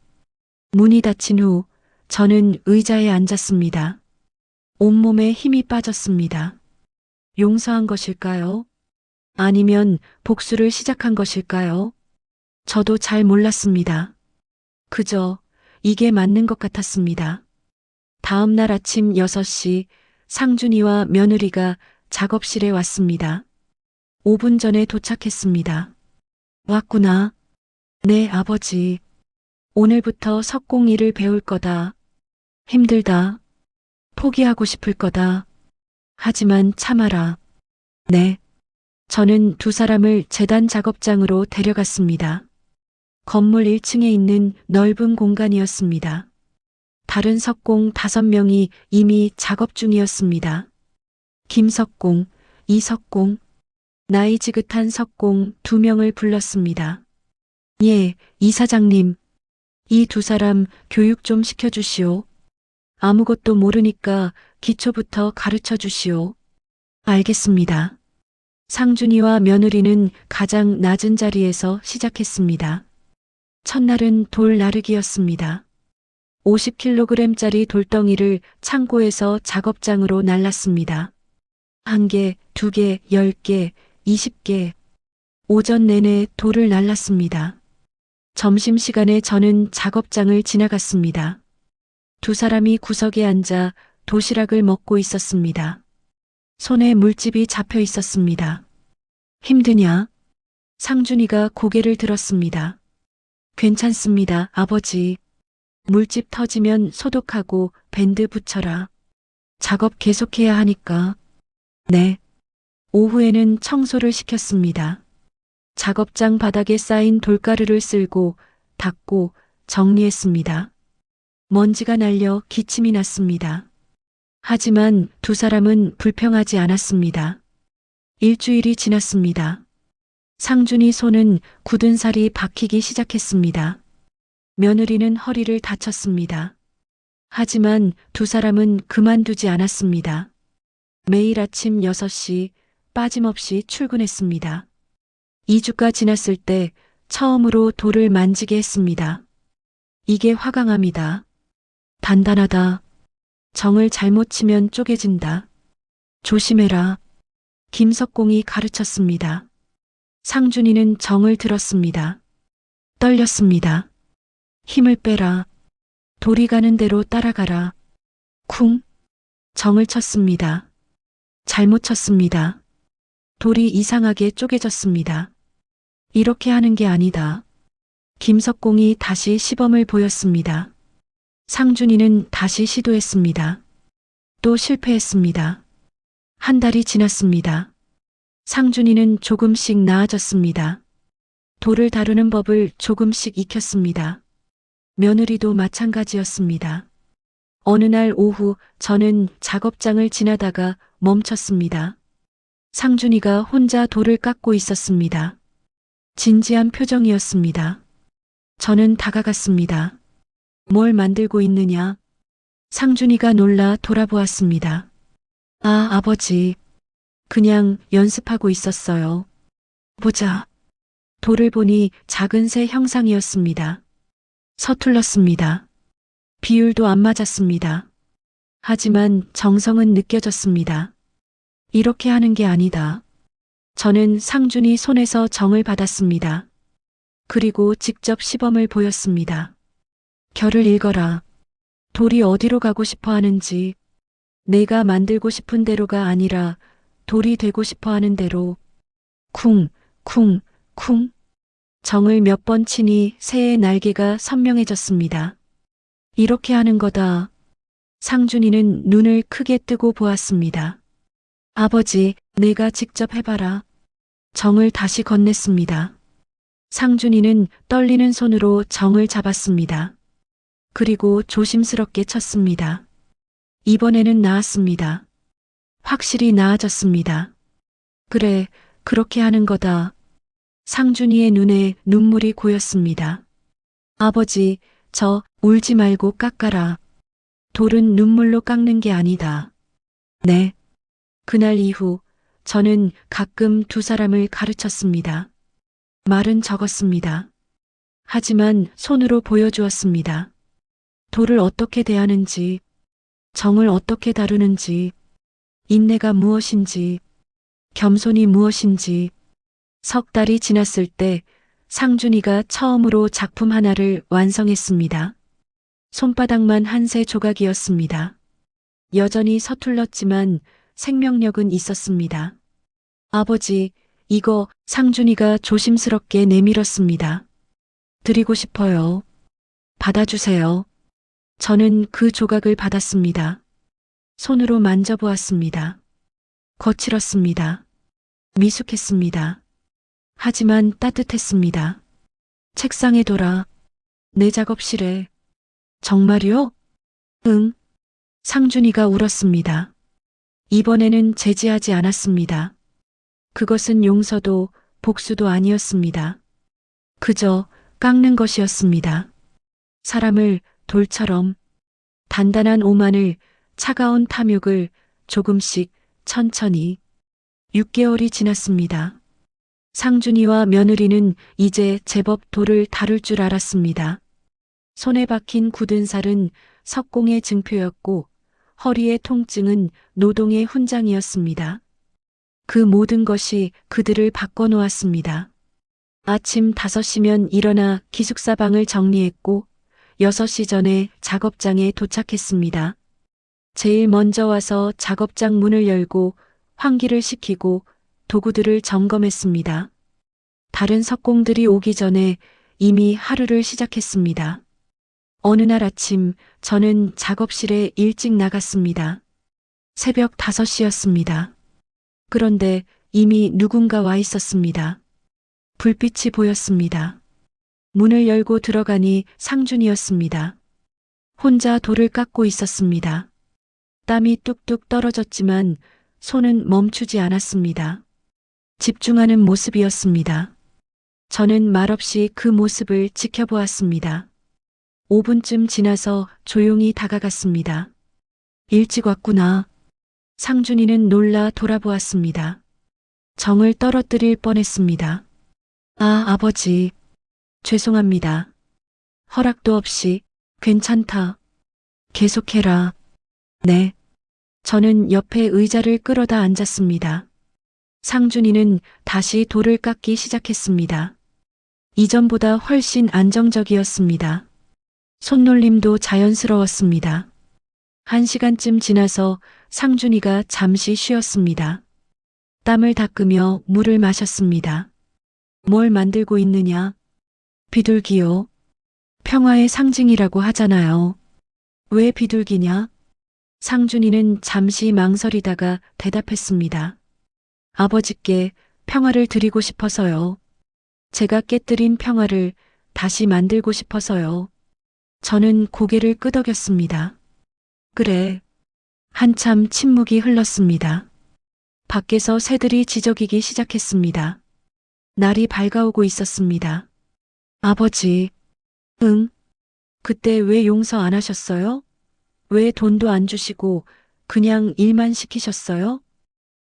문이 닫힌 후 저는 의자에 앉았습니다. 온몸에 힘이 빠졌습니다. 용서한 것일까요? 아니면 복수를 시작한 것일까요? 저도 잘 몰랐습니다. 그저 이게 맞는 것 같았습니다. 다음 날 아침 6시 상준이와 며느리가 작업실에 왔습니다. 5분 전에 도착했습니다. 왔구나. 네, 아버지. 오늘부터 석공 일을 배울 거다. 힘들다. 포기하고 싶을 거다. 하지만 참아라. 네. 저는 두 사람을 재단 작업장으로 데려갔습니다. 건물 1층에 있는 넓은 공간이었습니다. 다른 석공 5명이 이미 작업 중이었습니다. 김석공, 이석공, 나이 지긋한 석공 2명을 불렀습니다. 예, 이사장님. 이 두 사람 교육 좀 시켜주시오. 아무것도 모르니까 기초부터 가르쳐 주시오. 알겠습니다. 상준이와 며느리는 가장 낮은 자리에서 시작했습니다. 첫날은 돌 나르기였습니다. 50kg짜리 돌덩이를 창고에서 작업장으로 날랐습니다. 1개, 2개, 10개, 20개. 오전 내내 돌을 날랐습니다. 점심시간에 저는 작업장을 지나갔습니다. 두 사람이 구석에 앉아 도시락을 먹고 있었습니다. 손에 물집이 잡혀 있었습니다. 힘드냐? 상준이가 고개를 들었습니다. 괜찮습니다, 아버지. 물집 터지면 소독하고 밴드 붙여라. 작업 계속해야 하니까. 네. 오후에는 청소를 시켰습니다. 작업장 바닥에 쌓인 돌가루를 쓸고 닦고 정리했습니다. 먼지가 날려 기침이 났습니다. 하지만 두 사람은 불평하지 않았습니다. 일주일이 지났습니다. 상준이 손은 굳은 살이 박히기 시작했습니다. 며느리는 허리를 다쳤습니다. 하지만 두 사람은 그만두지 않았습니다. 매일 아침 6시 빠짐없이 출근했습니다. 2주가 지났을 때 처음으로 돌을 만지게 했습니다. 이게 화강암이다. 단단하다. 정을 잘못 치면 쪼개진다. 조심해라. 김석공이 가르쳤습니다. 상준이는 정을 들었습니다. 떨렸습니다. 힘을 빼라. 돌이 가는 대로 따라가라. 쿵. 정을 쳤습니다. 잘못 쳤습니다. 돌이 이상하게 쪼개졌습니다. 이렇게 하는 게 아니다. 김석공이 다시 시범을 보였습니다. 상준이는 다시 시도했습니다. 또 실패했습니다. 한 달이 지났습니다. 상준이는 조금씩 나아졌습니다. 돌을 다루는 법을 조금씩 익혔습니다. 며느리도 마찬가지였습니다. 어느 날 오후 저는 작업장을 지나다가 멈췄습니다. 상준이가 혼자 돌을 깎고 있었습니다. 진지한 표정이었습니다. 저는 다가갔습니다. 뭘 만들고 있느냐? 상준이가 놀라 돌아보았습니다. 아, 아버지. 그냥 연습하고 있었어요. 보자. 돌을 보니 작은 새 형상이었습니다. 서툴렀습니다. 비율도 안 맞았습니다. 하지만 정성은 느껴졌습니다. 이렇게 하는 게 아니다. 저는 상준이 손에서 정을 받았습니다. 그리고 직접 시범을 보였습니다. 결을 읽어라. 돌이 어디로 가고 싶어 하는지, 내가 만들고 싶은 대로가 아니라 돌이 되고 싶어 하는 대로. 쿵, 쿵, 쿵. 정을 몇 번 치니 새의 날개가 선명해졌습니다. 이렇게 하는 거다. 상준이는 눈을 크게 뜨고 보았습니다. 아버지, 내가 직접 해봐라. 정을 다시 건넸습니다. 상준이는 떨리는 손으로 정을 잡았습니다. 그리고 조심스럽게 쳤습니다. 이번에는 나았습니다. 확실히 나아졌습니다. 그래, 그렇게 하는 거다. 상준이의 눈에 눈물이 고였습니다. 아버지, 저 울지 말고 깎아라. 돌은 눈물로 깎는 게 아니다. 네. 그날 이후 저는 가끔 두 사람을 가르쳤습니다. 말은 적었습니다. 하지만 손으로 보여주었습니다. 돌을 어떻게 대하는지, 정을 어떻게 다루는지, 인내가 무엇인지, 겸손이 무엇인지. 석 달이 지났을 때 상준이가 처음으로 작품 하나를 완성했습니다. 손바닥만 한 세 조각이었습니다. 여전히 서툴렀지만 생명력은 있었습니다. 아버지, 이거. 상준이가 조심스럽게 내밀었습니다. 드리고 싶어요. 받아주세요. 저는 그 조각을 받았습니다. 손으로 만져보았습니다. 거칠었습니다. 미숙했습니다. 하지만 따뜻했습니다. 책상에 둬라. 내 작업실에. 정말요? 응. 상준이가 울었습니다. 이번에는 제지하지 않았습니다. 그것은 용서도 복수도 아니었습니다. 그저 깎는 것이었습니다. 사람을 돌처럼, 단단한 오만을, 차가운 탐욕을 조금씩 천천히. 6개월이 지났습니다. 상준이와 며느리는 이제 제법 돌을 다룰 줄 알았습니다. 손에 박힌 굳은 살은 석공의 증표였고 허리의 통증은 노동의 훈장이었습니다. 그 모든 것이 그들을 바꿔놓았습니다. 아침 5시면 일어나 기숙사 방을 정리했고 6시 전에 작업장에 도착했습니다. 제일 먼저 와서 작업장 문을 열고 환기를 시키고 도구들을 점검했습니다. 다른 석공들이 오기 전에 이미 하루를 시작했습니다. 어느 날 아침 저는 작업실에 일찍 나갔습니다. 새벽 5시였습니다. 그런데 이미 누군가 와 있었습니다. 불빛이 보였습니다. 문을 열고 들어가니 상준이었습니다. 혼자 돌을 깎고 있었습니다. 땀이 뚝뚝 떨어졌지만 손은 멈추지 않았습니다. 집중하는 모습이었습니다. 저는 말없이 그 모습을 지켜보았습니다. 5분쯤 지나서 조용히 다가갔습니다. 일찍 왔구나. 상준이는 놀라 돌아보았습니다. 정을 떨어뜨릴 뻔했습니다. 아, 아버지. 죄송합니다. 허락도 없이. 괜찮다. 계속해라. 네. 저는 옆에 의자를 끌어다 앉았습니다. 상준이는 다시 돌을 깎기 시작했습니다. 이전보다 훨씬 안정적이었습니다. 손놀림도 자연스러웠습니다. 1시간쯤 지나서 상준이가 잠시 쉬었습니다. 땀을 닦으며 물을 마셨습니다. 뭘 만들고 있느냐? 비둘기요. 평화의 상징이라고 하잖아요. 왜 비둘기냐? 상준이는 잠시 망설이다가 대답했습니다. 아버지께 평화를 드리고 싶어서요. 제가 깨뜨린 평화를 다시 만들고 싶어서요. 저는 고개를 끄덕였습니다. 그래. 한참 침묵이 흘렀습니다. 밖에서 새들이 지저귀기 시작했습니다. 날이 밝아오고 있었습니다. 아버지. 응? 그때 왜 용서 안 하셨어요? 왜 돈도 안 주시고 그냥 일만 시키셨어요?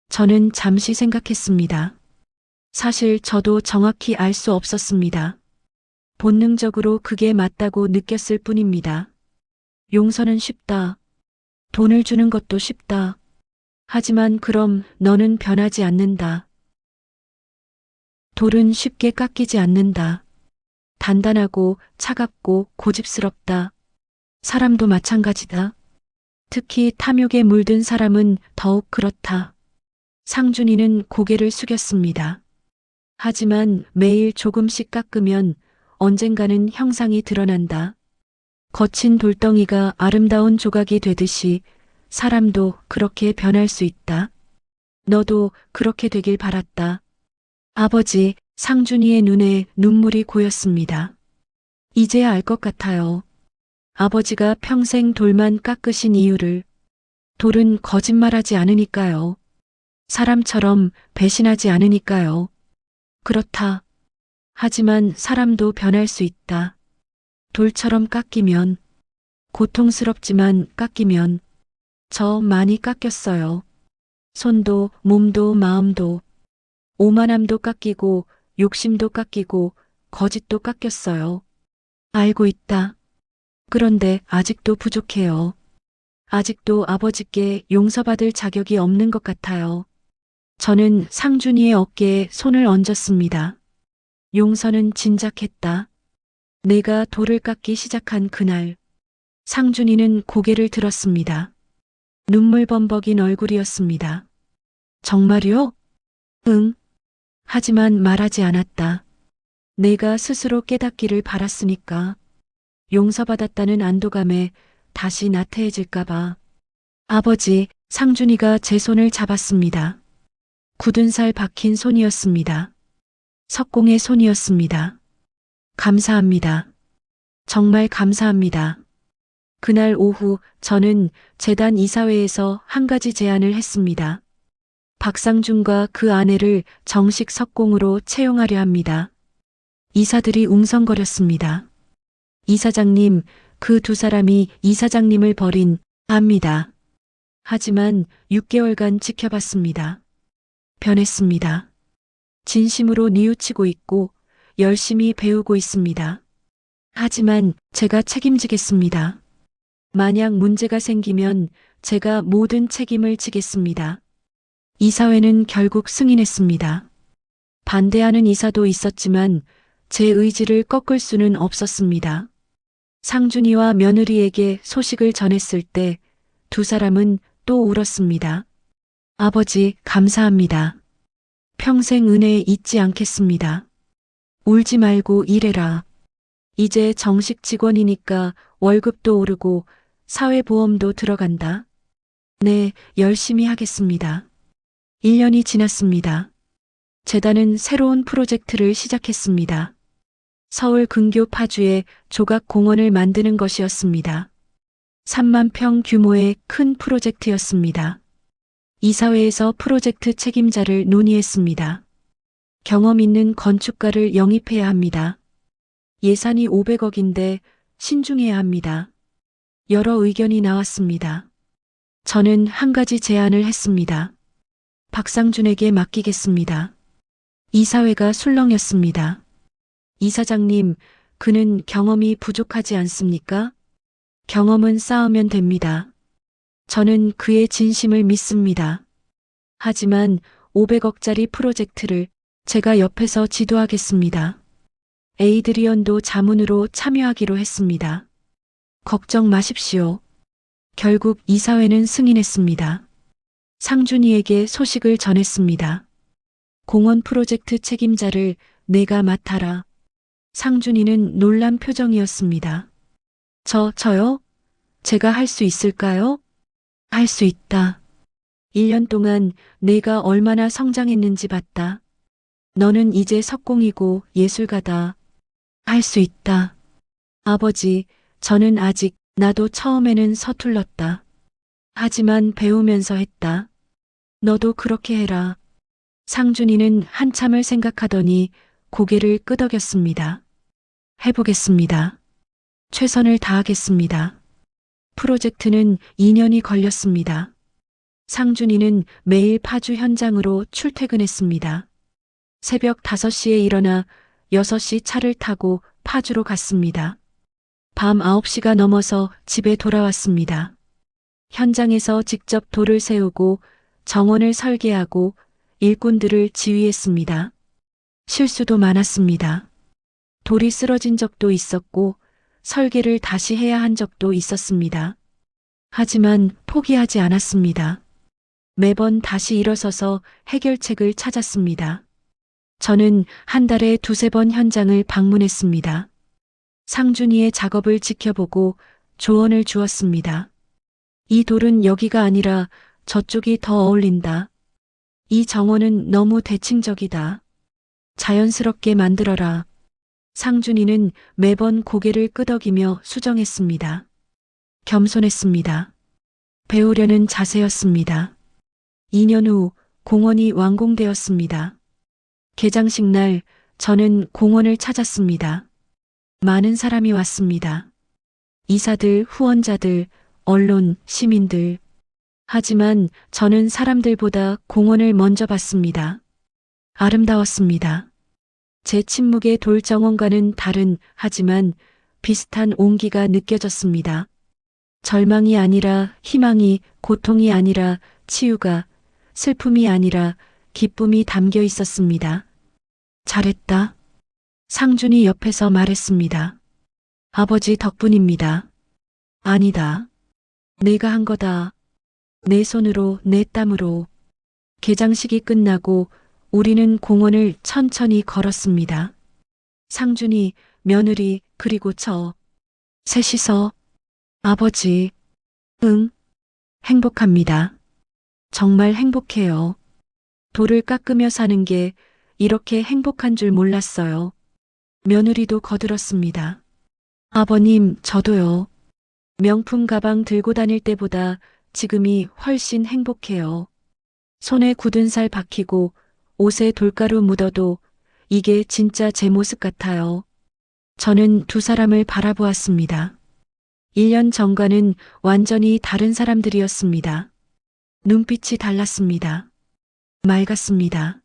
저는 잠시 생각했습니다. 사실 저도 정확히 알 수 없었습니다. 본능적으로 그게 맞다고 느꼈을 뿐입니다. 용서는 쉽다. 돈을 주는 것도 쉽다. 하지만 그럼 너는 변하지 않는다. 돌은 쉽게 깎이지 않는다. 단단하고 차갑고 고집스럽다. 사람도 마찬가지다. 특히 탐욕에 물든 사람은 더욱 그렇다. 상준이는 고개를 숙였습니다. 하지만 매일 조금씩 깎으면 언젠가는 형상이 드러난다. 거친 돌덩이가 아름다운 조각이 되듯이 사람도 그렇게 변할 수 있다. 너도 그렇게 되길 바랐다. 아버지, 상준이의 눈에 눈물이 고였습니다. 이제야 알 것 같아요. 아버지가 평생 돌만 깎으신 이유를. 돌은 거짓말하지 않으니까요. 사람처럼 배신하지 않으니까요. 그렇다. 하지만 사람도 변할 수 있다. 돌처럼 깎이면, 고통스럽지만 깎이면, 저 많이 깎였어요. 손도, 몸도, 마음도, 오만함도 깎이고, 욕심도 깎이고, 거짓도 깎였어요. 알고 있다. 그런데 아직도 부족해요. 아직도 아버지께 용서받을 자격이 없는 것 같아요. 저는 상준이의 어깨에 손을 얹었습니다. 용서는 진작했다. 내가 돌을 깎기 시작한 그날, 상준이는 고개를 들었습니다. 눈물 범벅인 얼굴이었습니다. 정말요? 응. 하지만 말하지 않았다. 내가 스스로 깨닫기를 바랐으니까. 용서받았다는 안도감에 다시 나태해질까봐. 아버지, 상준이가 제 손을 잡았습니다. 굳은 살 박힌 손이었습니다. 석공의 손이었습니다. 감사합니다. 정말 감사합니다. 그날 오후 저는 재단 이사회에서 한 가지 제안을 했습니다. 박상준과 그 아내를 정식 석공으로 채용하려 합니다. 이사들이 웅성거렸습니다. 이사장님, 그 두 사람이 이사장님을 버린 압니다. 하지만 6개월간 지켜봤습니다. 변했습니다. 진심으로 뉘우치고 있고 열심히 배우고 있습니다. 하지만 제가 책임지겠습니다. 만약 문제가 생기면 제가 모든 책임을 지겠습니다. 이사회는 결국 승인했습니다. 반대하는 이사도 있었지만 제 의지를 꺾을 수는 없었습니다. 상준이와 며느리에게 소식을 전했을 때 두 사람은 또 울었습니다. 아버지, 감사합니다. 평생 은혜 잊지 않겠습니다. 울지 말고 일해라. 이제 정식 직원이니까 월급도 오르고 사회보험도 들어간다. 네, 열심히 하겠습니다. 1년이 지났습니다. 재단은 새로운 프로젝트를 시작했습니다. 서울 근교 파주에 조각 공원을 만드는 것이었습니다. 3만 평 규모의 큰 프로젝트였습니다. 이사회에서 프로젝트 책임자를 논의했습니다. 경험 있는 건축가를 영입해야 합니다. 예산이 500억인데 신중해야 합니다. 여러 의견이 나왔습니다. 저는 한 가지 제안을 했습니다. 박상준에게 맡기겠습니다. 이사회가 술렁였습니다. 이사장님, 그는 경험이 부족하지 않습니까? 경험은 쌓으면 됩니다. 저는 그의 진심을 믿습니다. 하지만 500억짜리 프로젝트를 제가 옆에서 지도하겠습니다. 에이드리언도 자문으로 참여하기로 했습니다. 걱정 마십시오. 결국 이사회는 승인했습니다. 상준이에게 소식을 전했습니다. 공원 프로젝트 책임자를 내가 맡아라. 상준이는 놀란 표정이었습니다. 저요? 제가 할 수 있을까요? 할 수 있다. 1년 동안 내가 얼마나 성장했는지 봤다. 너는 이제 석공이고 예술가다. 할 수 있다. 아버지, 저는 아직 나도 처음에는 서툴렀다. 하지만 배우면서 했다. 너도 그렇게 해라. 상준이는 한참을 생각하더니 고개를 끄덕였습니다. 해보겠습니다. 최선을 다하겠습니다. 프로젝트는 2년이 걸렸습니다. 상준이는 매일 파주 현장으로 출퇴근했습니다. 새벽 5시에 일어나 6시 차를 타고 파주로 갔습니다. 밤 9시가 넘어서 집에 돌아왔습니다. 현장에서 직접 돌을 세우고 정원을 설계하고 일꾼들을 지휘했습니다. 실수도 많았습니다. 돌이 쓰러진 적도 있었고 설계를 다시 해야 한 적도 있었습니다. 하지만 포기하지 않았습니다. 매번 다시 일어서서 해결책을 찾았습니다. 저는 한 달에 2~3번 현장을 방문했습니다. 상준이의 작업을 지켜보고 조언을 주었습니다. 이 돌은 여기가 아니라 저쪽이 더 어울린다. 이 정원은 너무 대칭적이다. 자연스럽게 만들어라. 상준이는 매번 고개를 끄덕이며 수정했습니다. 겸손했습니다. 배우려는 자세였습니다. 2년 후 공원이 완공되었습니다. 개장식 날 저는 공원을 찾았습니다. 많은 사람이 왔습니다. 이사들, 후원자들, 언론, 시민들. 하지만 저는 사람들보다 공원을 먼저 봤습니다. 아름다웠습니다. 제 침묵의 돌 정원과는 다른 하지만 비슷한 온기가 느껴졌습니다. 절망이 아니라 희망이, 고통이 아니라 치유가, 슬픔이 아니라 기쁨이 담겨 있었습니다. 잘했다. 상준이 옆에서 말했습니다. 아버지 덕분입니다. 아니다. 내가 한 거다. 내 손으로, 내 땀으로. 개장식이 끝나고 우리는 공원을 천천히 걸었습니다. 상준이, 며느리, 그리고 저. 셋이서. 아버지. 응. 행복합니다. 정말 행복해요. 돌을 깎으며 사는 게 이렇게 행복한 줄 몰랐어요. 며느리도 거들었습니다. 아버님, 저도요. 명품 가방 들고 다닐 때보다 지금이 훨씬 행복해요. 손에 굳은 살 박히고 옷에 돌가루 묻어도 이게 진짜 제 모습 같아요. 저는 두 사람을 바라보았습니다. 1년 전과는 완전히 다른 사람들이었습니다. 눈빛이 달랐습니다. 맑았습니다.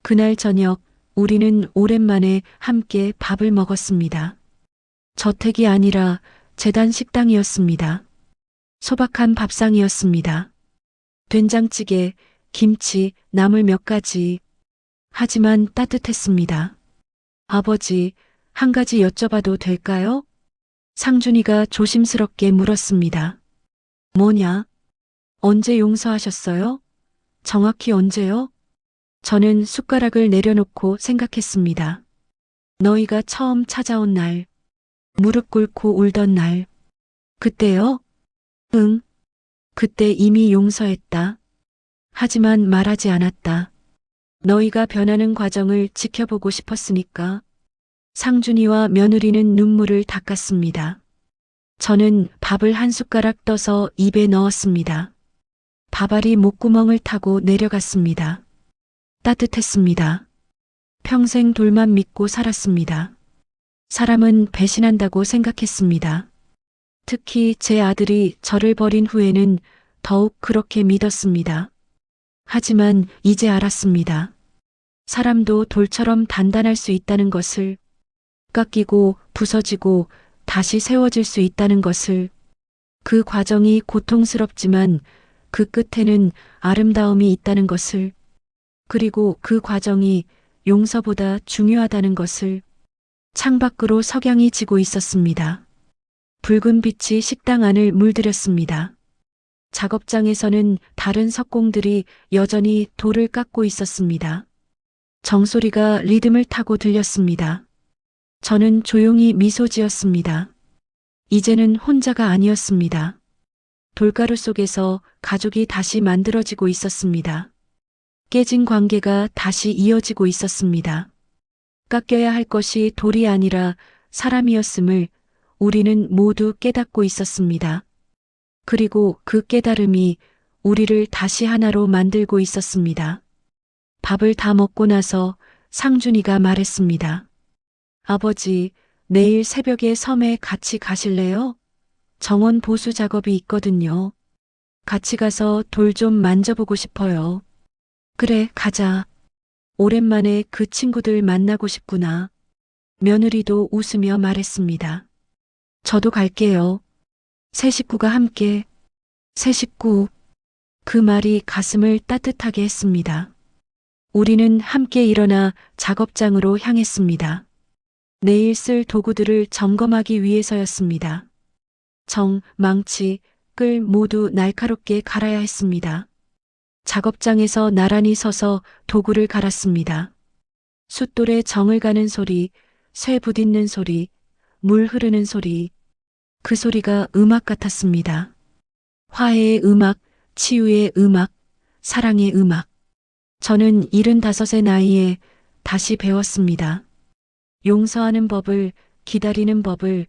그날 저녁 우리는 오랜만에 함께 밥을 먹었습니다. 저택이 아니라 재단 식당이었습니다. 소박한 밥상이었습니다. 된장찌개, 김치, 나물 몇 가지. 하지만 따뜻했습니다. 아버지, 한 가지 여쭤봐도 될까요? 상준이가 조심스럽게 물었습니다. 뭐냐? 언제 용서하셨어요? 정확히 언제요? 저는 숟가락을 내려놓고 생각했습니다. 너희가 처음 찾아온 날, 무릎 꿇고 울던 날. 그때요? 응. 그때 이미 용서했다. 하지만 말하지 않았다. 너희가 변하는 과정을 지켜보고 싶었으니까. 상준이와 며느리는 눈물을 닦았습니다. 저는 밥을 한 숟가락 떠서 입에 넣었습니다. 밥알이 목구멍을 타고 내려갔습니다. 따뜻했습니다. 평생 돌만 믿고 살았습니다. 사람은 배신한다고 생각했습니다. 특히 제 아들이 저를 버린 후에는 더욱 그렇게 믿었습니다. 하지만 이제 알았습니다. 사람도 돌처럼 단단할 수 있다는 것을, 깎이고 부서지고 다시 세워질 수 있다는 것을, 그 과정이 고통스럽지만 그 끝에는 아름다움이 있다는 것을, 그리고 그 과정이 용서보다 중요하다는 것을. 창밖으로 석양이 지고 있었습니다. 붉은 빛이 식당 안을 물들였습니다. 작업장에서는 다른 석공들이 여전히 돌을 깎고 있었습니다. 정소리가 리듬을 타고 들렸습니다. 저는 조용히 미소 지었습니다. 이제는 혼자가 아니었습니다. 돌가루 속에서 가족이 다시 만들어지고 있었습니다. 깨진 관계가 다시 이어지고 있었습니다. 깎여야 할 것이 돌이 아니라 사람이었음을 우리는 모두 깨닫고 있었습니다. 그리고 그 깨달음이 우리를 다시 하나로 만들고 있었습니다. 밥을 다 먹고 나서 상준이가 말했습니다. 아버지, 내일 새벽에 섬에 같이 가실래요? 정원 보수 작업이 있거든요. 같이 가서 돌 좀 만져보고 싶어요. 그래, 가자. 오랜만에 그 친구들 만나고 싶구나. 며느리도 웃으며 말했습니다. 저도 갈게요. 세 식구가 함께. 세 식구. 그 말이 가슴을 따뜻하게 했습니다. 우리는 함께 일어나 작업장으로 향했습니다. 내일 쓸 도구들을 점검하기 위해서였습니다. 정, 망치, 끌 모두 날카롭게 갈아야 했습니다. 작업장에서 나란히 서서 도구를 갈았습니다. 숫돌에 정을 가는 소리, 쇠 부딪는 소리, 물 흐르는 소리. 그 소리가 음악 같았습니다. 화해의 음악, 치유의 음악, 사랑의 음악. 저는 75의 나이에 다시 배웠습니다. 용서하는 법을, 기다리는 법을,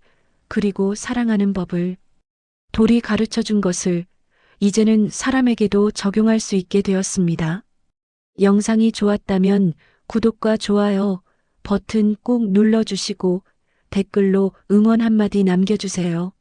그리고 사랑하는 법을. 돌이 가르쳐 준 것을 이제는 사람에게도 적용할 수 있게 되었습니다. 영상이 좋았다면 구독과 좋아요 버튼 꼭 눌러주시고 댓글로 응원 한마디 남겨주세요.